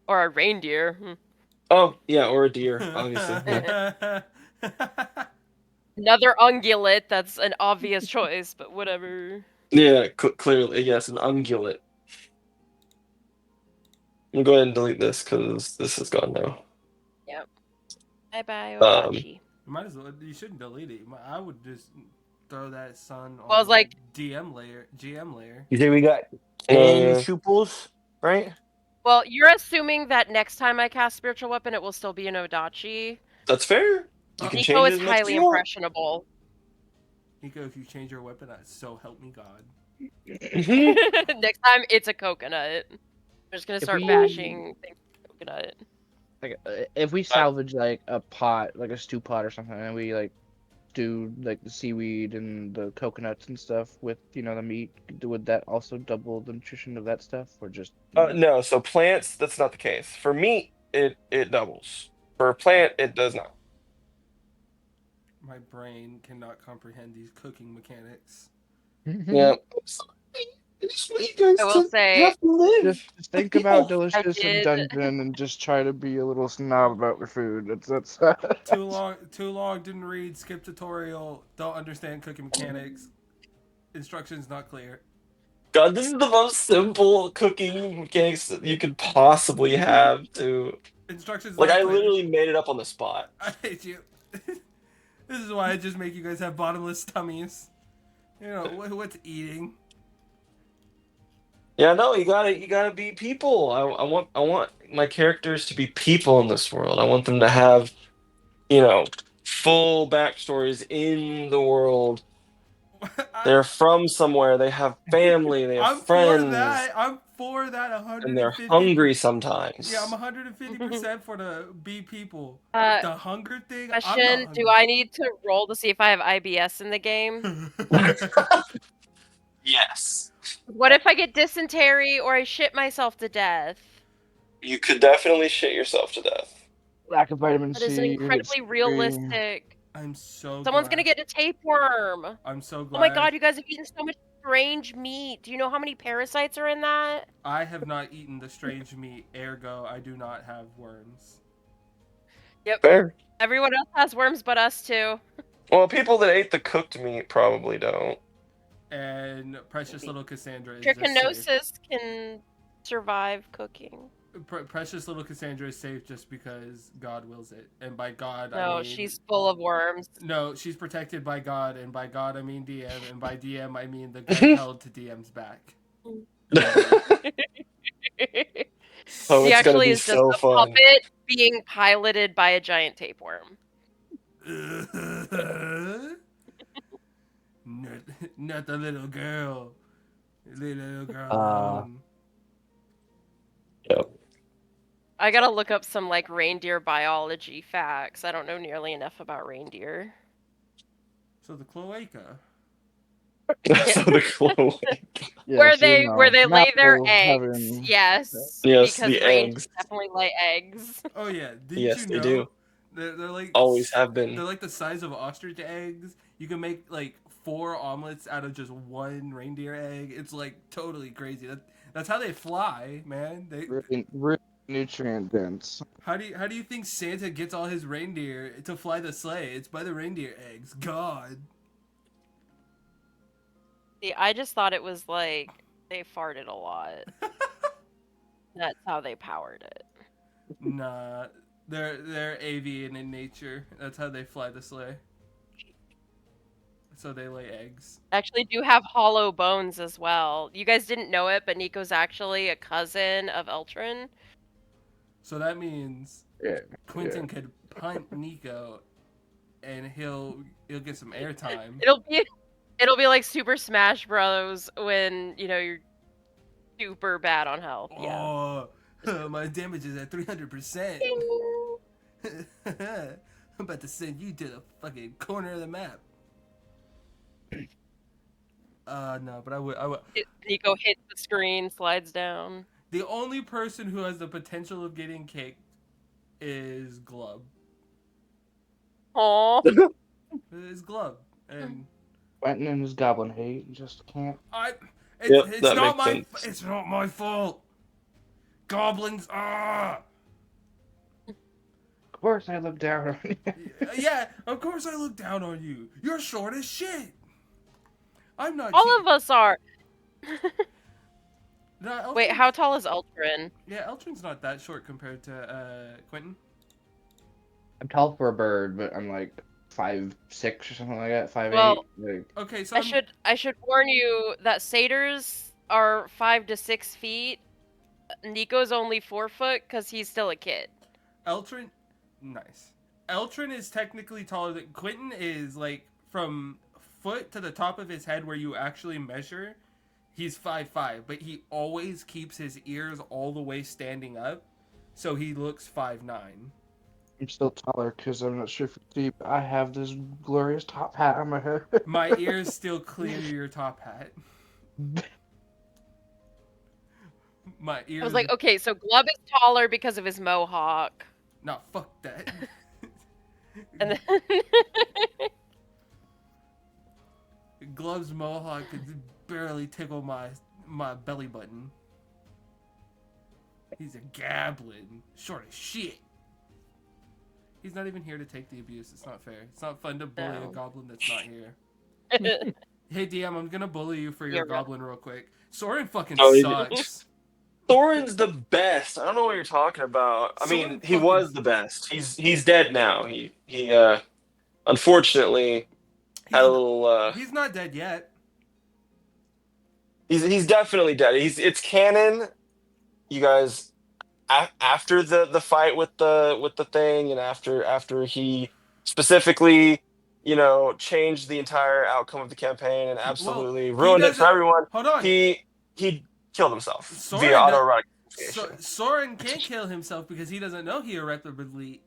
Or a reindeer. Hmm. Oh yeah, or a deer, obviously. Yeah. Another ungulate. That's an obvious choice, but whatever. Yeah, clearly, yes, an ungulate. I'm gonna go ahead and delete this because this is gone now. Yep. Bye bye, Um, Odachi. Might as well. You shouldn't delete it. I would just throw that sun on Well, I was like, GM layer. You say we got Oh, 10 yeah. shuples, right? well, you're assuming that next time I cast spiritual weapon, it will still be an Odachi. That's fair. You can Nico change it is as much as highly you want. impressionable. Nico, if you change your weapon, so help me God. Mhm. Next time, it's a coconut. I'm just gonna If start we- bashing things with coconut. Like, if we salvage, like, a pot, like a stew pot or something, and we, like, do, like, the seaweed and the coconuts and stuff with, the meat, would that also double the nutrition of that stuff, or just... No, so plants, that's not the case. For meat, it doubles. For a plant, it does not. My brain cannot comprehend these cooking mechanics. Yeah. I just want you guys I will say, have to live. Just think about People. delicious and did- dungeon, and just try to be a little snob about your food. That's Too long, didn't read, skip tutorial, don't understand cooking mechanics. Instructions not clear. God, this is the most simple cooking mechanics that you could possibly have to. Instructions Like, not I clear. literally made it up on the spot. I hate you. This is why I just make you guys have bottomless tummies. What's eating? Yeah, no, you gotta be people. I want my characters to be people in this world. I want them to have, full backstories in the world. They're from somewhere, they have family, they have I'm for friends, that. I'm for that and they're 150. hungry Yeah, I'm sometimes. 150% for the be people. Uh, The hunger thing, I'm not Question: do hungry. I need to roll to see if I have IBS in the game? Yes. What if I get dysentery or I shit myself to death? You could definitely shit yourself to death. Lack of vitamin That is an C. You get incredibly scurvy. realistic. I'm so Someone's gonna glad. get a tapeworm. I'm so Oh my glad. god, you guys have eaten so much strange meat. Do you know how many parasites are in that? I have not eaten the strange meat, ergo I do not have worms. Yep. Fair. Everyone else has worms but us too. Well, people that ate the cooked meat probably don't. And precious little Cassandra is just safe. Trichinosis can survive cooking. Precious little Cassandra is safe just because God wills it. And by God, I No, mean... she's full of worms. No, she's protected by God, and by God I mean DM, and by DM I mean the gun held to DM's back. Oh, He it's gonna actually be is just so a fun. puppet being piloted by a giant tapeworm. not the little girl. Little girl Uh, alone. Yep. I gotta look up some like reindeer biology facts. I don't know nearly enough about reindeer. So the cloaca. So the clone. Where yes, they lay their Maple eggs. having. Yes, Yes, because the reindeers eggs. definitely lay eggs. Oh yeah, didn't Yes, you they do. know? They're like Always have been. they're like the size of ostrich eggs. You can make like 4 omelets out of just 1 reindeer egg. It's like totally crazy. That's how they fly, man. Really nutrient dense. How do you think Santa gets all his reindeer to fly the sleigh? It's by the reindeer eggs. God. See, I just thought it was like they farted a lot. That's how they powered it. Nah, they're avian in nature. That's how they fly the sleigh. So they lay eggs. Actually do have hollow bones as well. You guys didn't know it, but Nico's actually a cousin of Eltrin. So that means Yeah. Quentin could punt Nico, and he'll get some airtime. It'll be like Super Smash Bros. When you're super bad on health. Yeah. Oh, my damage is at 300%. I'm about to send you to the fucking corner of the map. No, but I would. Nico hits the screen, slides down. The only person who has the potential of getting kicked is Glub. Aww. Is Glub, and Quentin and his goblin hate just can't. Yep, it's that not makes my sense. it's not my fault. Goblins, Of course, I look down on you. Yeah, of course I look down on you. You're short as shit. I'm not. All of us are. No, Wait, how tall is Eltrin? Yeah, Eltrin's not that short compared to Quentin. I'm tall for a bird, but I'm like 5'6" or something like that. 5'8". Well, Like, Okay, so I should warn you that satyrs are 5 to 6 feet. Nico's only 4 foot because he's still a kid. Eltrin, nice. Eltrin is technically taller than Quentin. Is like from foot to the top of his head where you actually measure. He's 5'5", but he always keeps his ears all the way standing up, so he looks 5'9". I'm still taller because I'm not sure if you see, but I have this glorious top hat on my head. My ears still clear your top hat. My ears. I was like, okay, so Glub is taller because of his mohawk. No, fuck that. And then Glove's mohawk could barely tickle my belly button. He's a goblin, short as shit. He's not even here to take the abuse. It's not fair. It's not fun to bully a No. goblin that's not here. Hey DM, I'm gonna bully you for your You're goblin real quick. Soren fucking Oh, sucks. Thorin's the best. I don't know what you're talking about. I Soren mean, he fucking- was the best. He's dead now. He unfortunately had a little He's not dead yet. He's definitely dead. It's canon. You guys, after the fight with the thing, and after he specifically, changed the entire outcome of the campaign and Well, absolutely he ruined it for doesn't. everyone, Hold on. he killed himself via Soren, autoerotic asphyxiation. Soren can't kill himself because he doesn't know he irreparably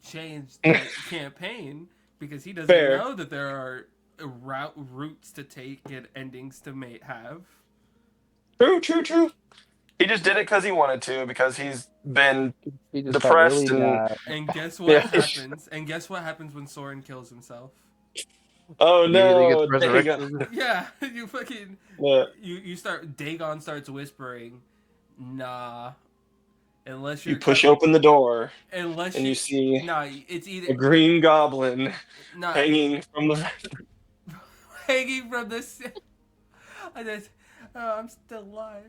changed the campaign because he doesn't Fair. know that there are routes to take and endings to have. True. He just did it because he wanted to, because he's been He just felt depressed really and bad. And guess what yeah. happens? And guess what happens when Soren kills himself? Oh Immediately gets no, resurrected. Dagon. Yeah, you fucking Yeah. you start. Dagon starts whispering, "Nah." Unless You you're push open the door unless and you see nah, it's a either green goblin nah hanging from the hanging from the. I just, oh, I'm still alive.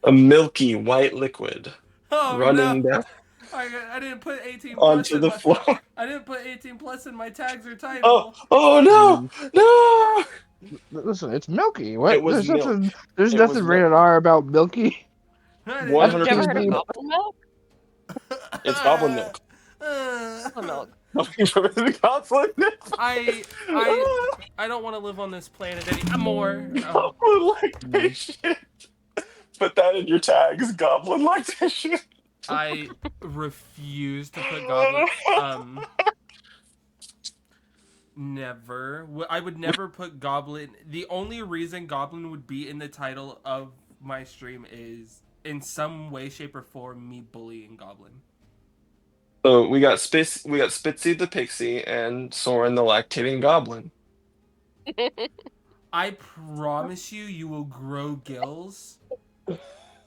a milky white liquid Oh no! running down I didn't put 18 plus onto in the my. floor. I didn't put 18 plus in my tags or Oh, title. oh Mm. no, no! Listen, it's Milky. It What? was milk. There's It was nothing milk. rated R about Milky. One That's Have hundred you ever heard of percent PG. milk. goblin milk? It's goblin milk. Goblin milk. Goblin milk. I I don't want to live on this planet anymore. Oh, Goblin lactation. Put that in your tags. Goblin lactation. I refuse to put goblin. Never. I would never put goblin. The only reason goblin would be in the title of my stream is in some way, shape, or form me bullying goblin. So we got Spitzy the pixie and Soren the lactating goblin. I promise you will grow gills,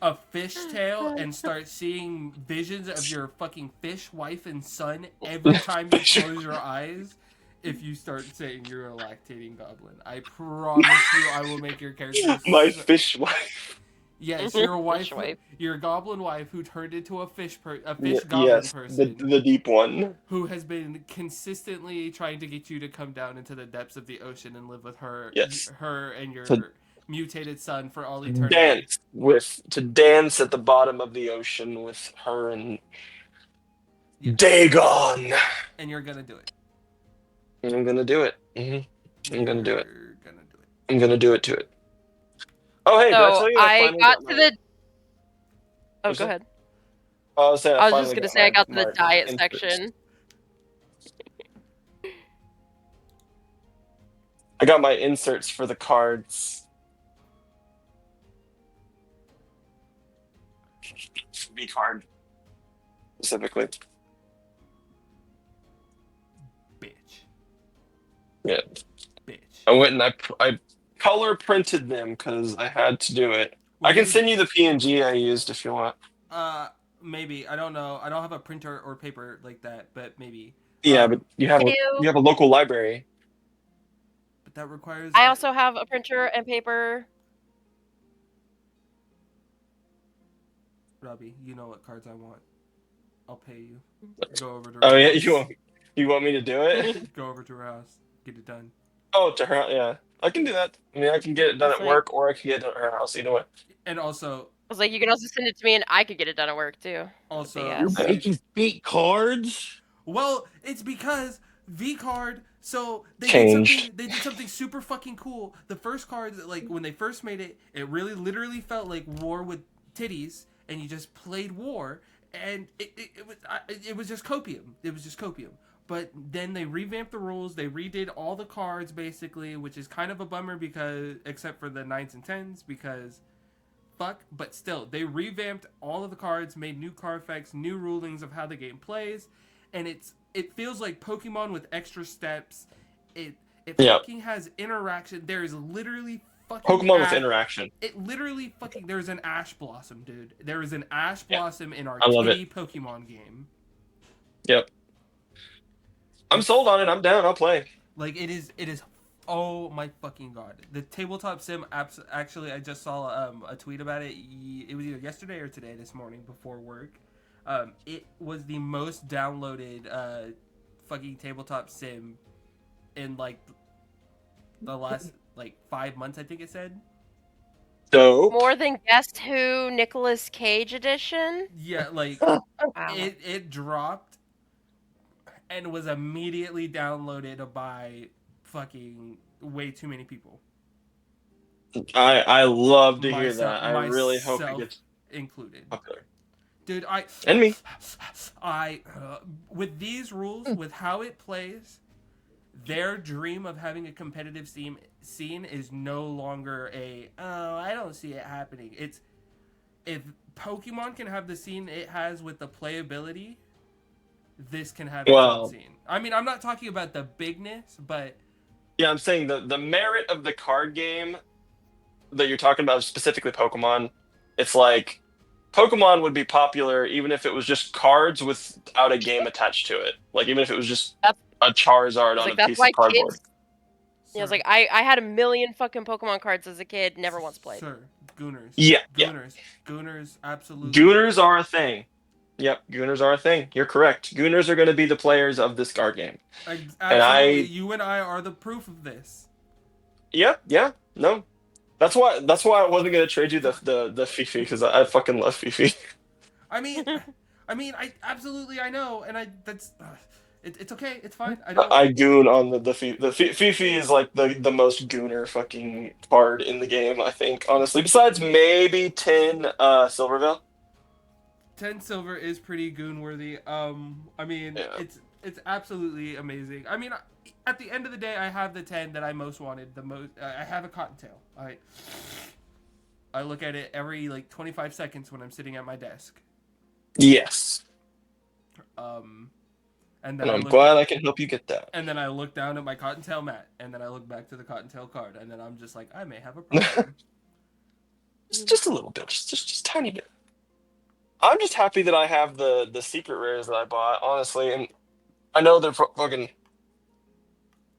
a fishtail, and start seeing visions of your fucking fish wife and son every time you close your eyes. If you start saying you're a lactating goblin, I promise you, I will make your character. My fish wife. Yes, your wife, Fish wife. your goblin wife, who turned into a fish goblin Yes, person, the deep one. who has been consistently trying to get you to come down into the depths of the ocean and live with her, Yes. her and your To mutated son for all eternity. to dance at the bottom of the ocean with her and Yes. Dagon. And you're gonna do it. I'm gonna do it. I'm gonna do it. You're gonna do it. I'm gonna do it to it. Oh hey, did I So tell you I finally got to my- the. Oh, What's go that? ahead. I was saying I was finally just gonna got say I got to my the diet inserts. section. I got my inserts for the cards. V card specifically. Bitch. Yeah. Bitch. I went and I color printed them because I had to do it. I can send you the PNG I used if you want. Maybe. I don't know. I don't have a printer or paper like that, but maybe. Yeah, but you have a local library. But that requires. I also have a printer and paper. Robbie, you know what cards I want. I'll pay you. Go over to her Oh yeah, house. you want me to do it? Go over to her house. Get it done. Oh, to her, yeah. I can do that. I mean, I can get it done That's at like- work, or I can get it done at her house. Either way. And also, I was like, you can also send it to me, and I could get it done at work too. Also, Yeah. You're making fake cards? well, it's because V card. So Changed. they did something super fucking cool. The first cards, like when they first made it, it really literally felt like War with titties, and you just played War, and it was just copium. It was just copium. But then they revamped the rules. They redid all the cards basically, which is kind of a bummer because except for the 9s and 10s because fuck. But still, they revamped all of the cards, made new card effects, new rulings of how the game plays, and it feels like Pokemon with extra steps. It Yeah. fucking has interaction. There is literally fucking Pokemon with interaction. It literally fucking there's an Ash Blossom, dude. There is an Ash Yeah. Blossom in our I love kitty Pokemon game. Yep. I'm sold on it. I'm down. I'll play. Like it is. Oh my fucking god! The tabletop sim apps. Actually, I just saw a tweet about it. It was either yesterday or today, this morning before work. It was the most downloaded fucking tabletop sim in like the last like 5 months, I think it said. Dope. More than Guess Who Nicolas Cage edition? Yeah, like Wow. it dropped and was immediately downloaded by fucking way too many people. I love to hear Myself, that. I really hope it myself gets included. popular. Dude, And me. With these rules, with how it plays, their dream of having a competitive scene is no longer I don't see it happening. It's if Pokemon can have the scene it has with the playability, this can have its own Well, scene. I mean, I'm not talking about the bigness, but yeah, I'm saying the merit of the card game that you're talking about, specifically Pokemon, it's like Pokemon would be popular even if it was just cards without a game attached to it. Like even if it was just That's, a Charizard it's on like a that's piece why of cardboard. kids. Yeah, it's like I had a million fucking Pokemon cards as a kid, never once played. Sir, Gooners. Yeah. Gooners, absolutely. Gooners are a thing. Yep, Gooners are a thing. You're correct. Gooners are going to be the players of this card game. Absolutely. You and I are the proof of this. Yeah, no. That's why I wasn't going to trade you the Fifi, because I fucking love Fifi. I mean, I absolutely I know, and it's okay, it's fine. I goon on the Fifi is like the most gooner fucking card in the game, I think, honestly. Besides maybe 10 Silverville. 10 silver is pretty goon worthy. I mean, Yeah. it's absolutely amazing. I mean, at the end of the day, I have the 10 that I most wanted. I have a Cottontail. I look at it every like 25 seconds when I'm sitting at my desk. Yes. And And I'm glad I can help you get that. And then I look down at my Cottontail mat, and then I look back to the Cottontail card, and then I'm just like, I may have a problem. Just a little bit, just tiny bit. I'm just happy that I have the secret rares that I bought, honestly, and I know they're fucking.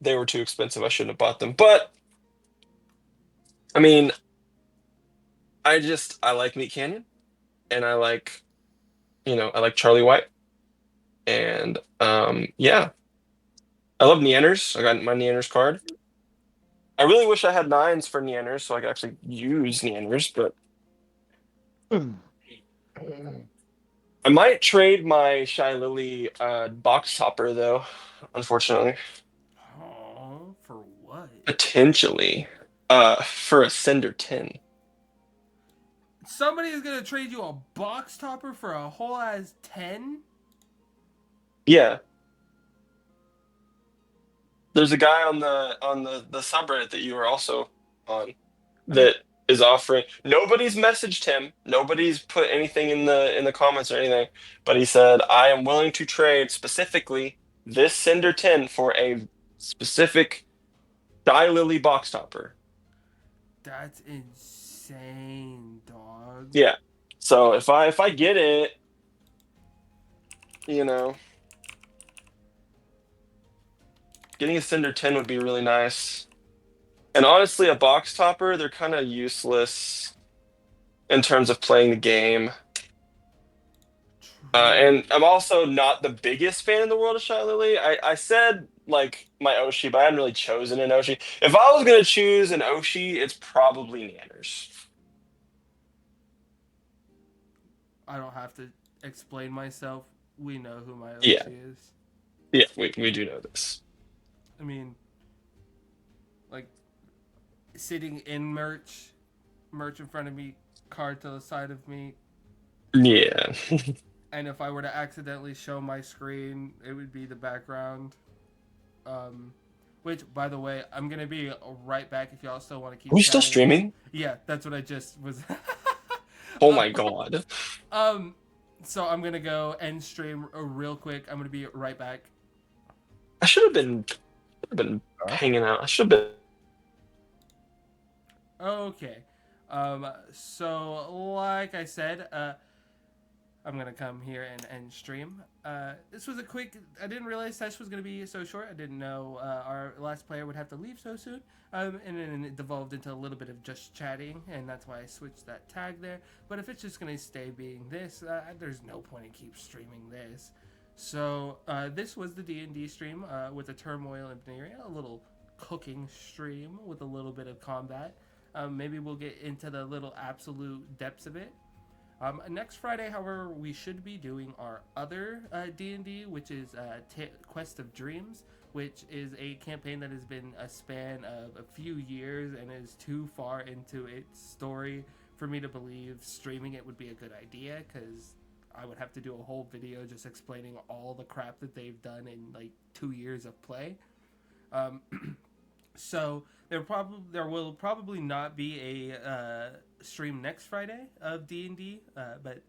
They were too expensive. I shouldn't have bought them, but I mean, I like Meat Canyon, and I like Charlie White, and yeah, I love Neanders. I got my Neanders card. I really wish I had 9s for Neanders so I could actually use Neanders, but I might trade my Shy Lily box topper though, unfortunately. Oh, for what? Potentially. For a Cinder 10. Somebody is gonna trade you a box topper for a whole ass 10? Yeah. There's a guy on the subreddit that you were also on that is offering. Nobody's messaged him. Nobody's put anything in the comments or anything. But he said, I am willing to trade specifically this Cinder 10 for a specific Shy Lily box topper. That's insane, dog. Yeah. So if I get it, getting a Cinder 10 would be really nice. And honestly, a box topper, they're kind of useless in terms of playing the game. And I'm also not the biggest fan in the world of Shy Lily. I said like my Oshi, but I hadn't really chosen an Oshi. If I was gonna choose an Oshi, it's probably Nanners. I don't have to explain myself. We know who my Oshi is. Yeah, we do know this. I mean, like sitting in merch in front of me, card to the side of me. Yeah. And if I were to accidentally show my screen, it would be the background. Which, by the way, I'm gonna be right back if y'all still want to keep. Are we still streaming? Yeah, that's what I just was. Oh my god. So I'm gonna go end stream real quick. I'm gonna be right back. I should have been hanging out. I should have been. Okay. So like I said, I'm gonna come here and end stream. This was a quick. I didn't realize this was gonna be so short. I didn't know our last player would have to leave so soon. And then it devolved into a little bit of just chatting, and that's why I switched that tag there. But if it's just gonna stay being this, there's no point in keep streaming this. So this was the DnD stream with the Turmoil and Veneria, a little cooking stream with a little bit of combat. Maybe we'll get into the little absolute depths of it. Next Friday, however, we should be doing our other D&D, which is Quest of Dreams, which is a campaign that has been a span of a few years and is too far into its story for me to believe streaming it would be a good idea, because I would have to do a whole video just explaining all the crap that they've done in like 2 years of play. So there will probably not be a stream next Friday of D&D, but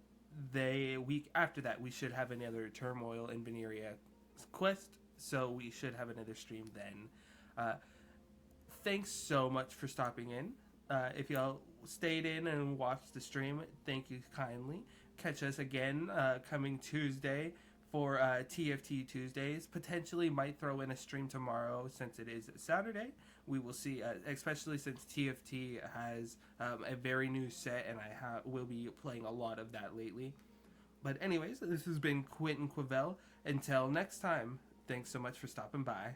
the week after that we should have another Turmoil in Veneria quest, so we should have another stream then. Thanks so much for stopping in. If y'all stayed in and watched the stream, thank you kindly. Catch us again coming Tuesday for TFT Tuesdays. Potentially might throw in a stream tomorrow since it is Saturday. We will see, especially since TFT has a very new set, and I will be playing a lot of that lately. But anyways, this has been Quentin Quavell. Until next time, thanks so much for stopping by.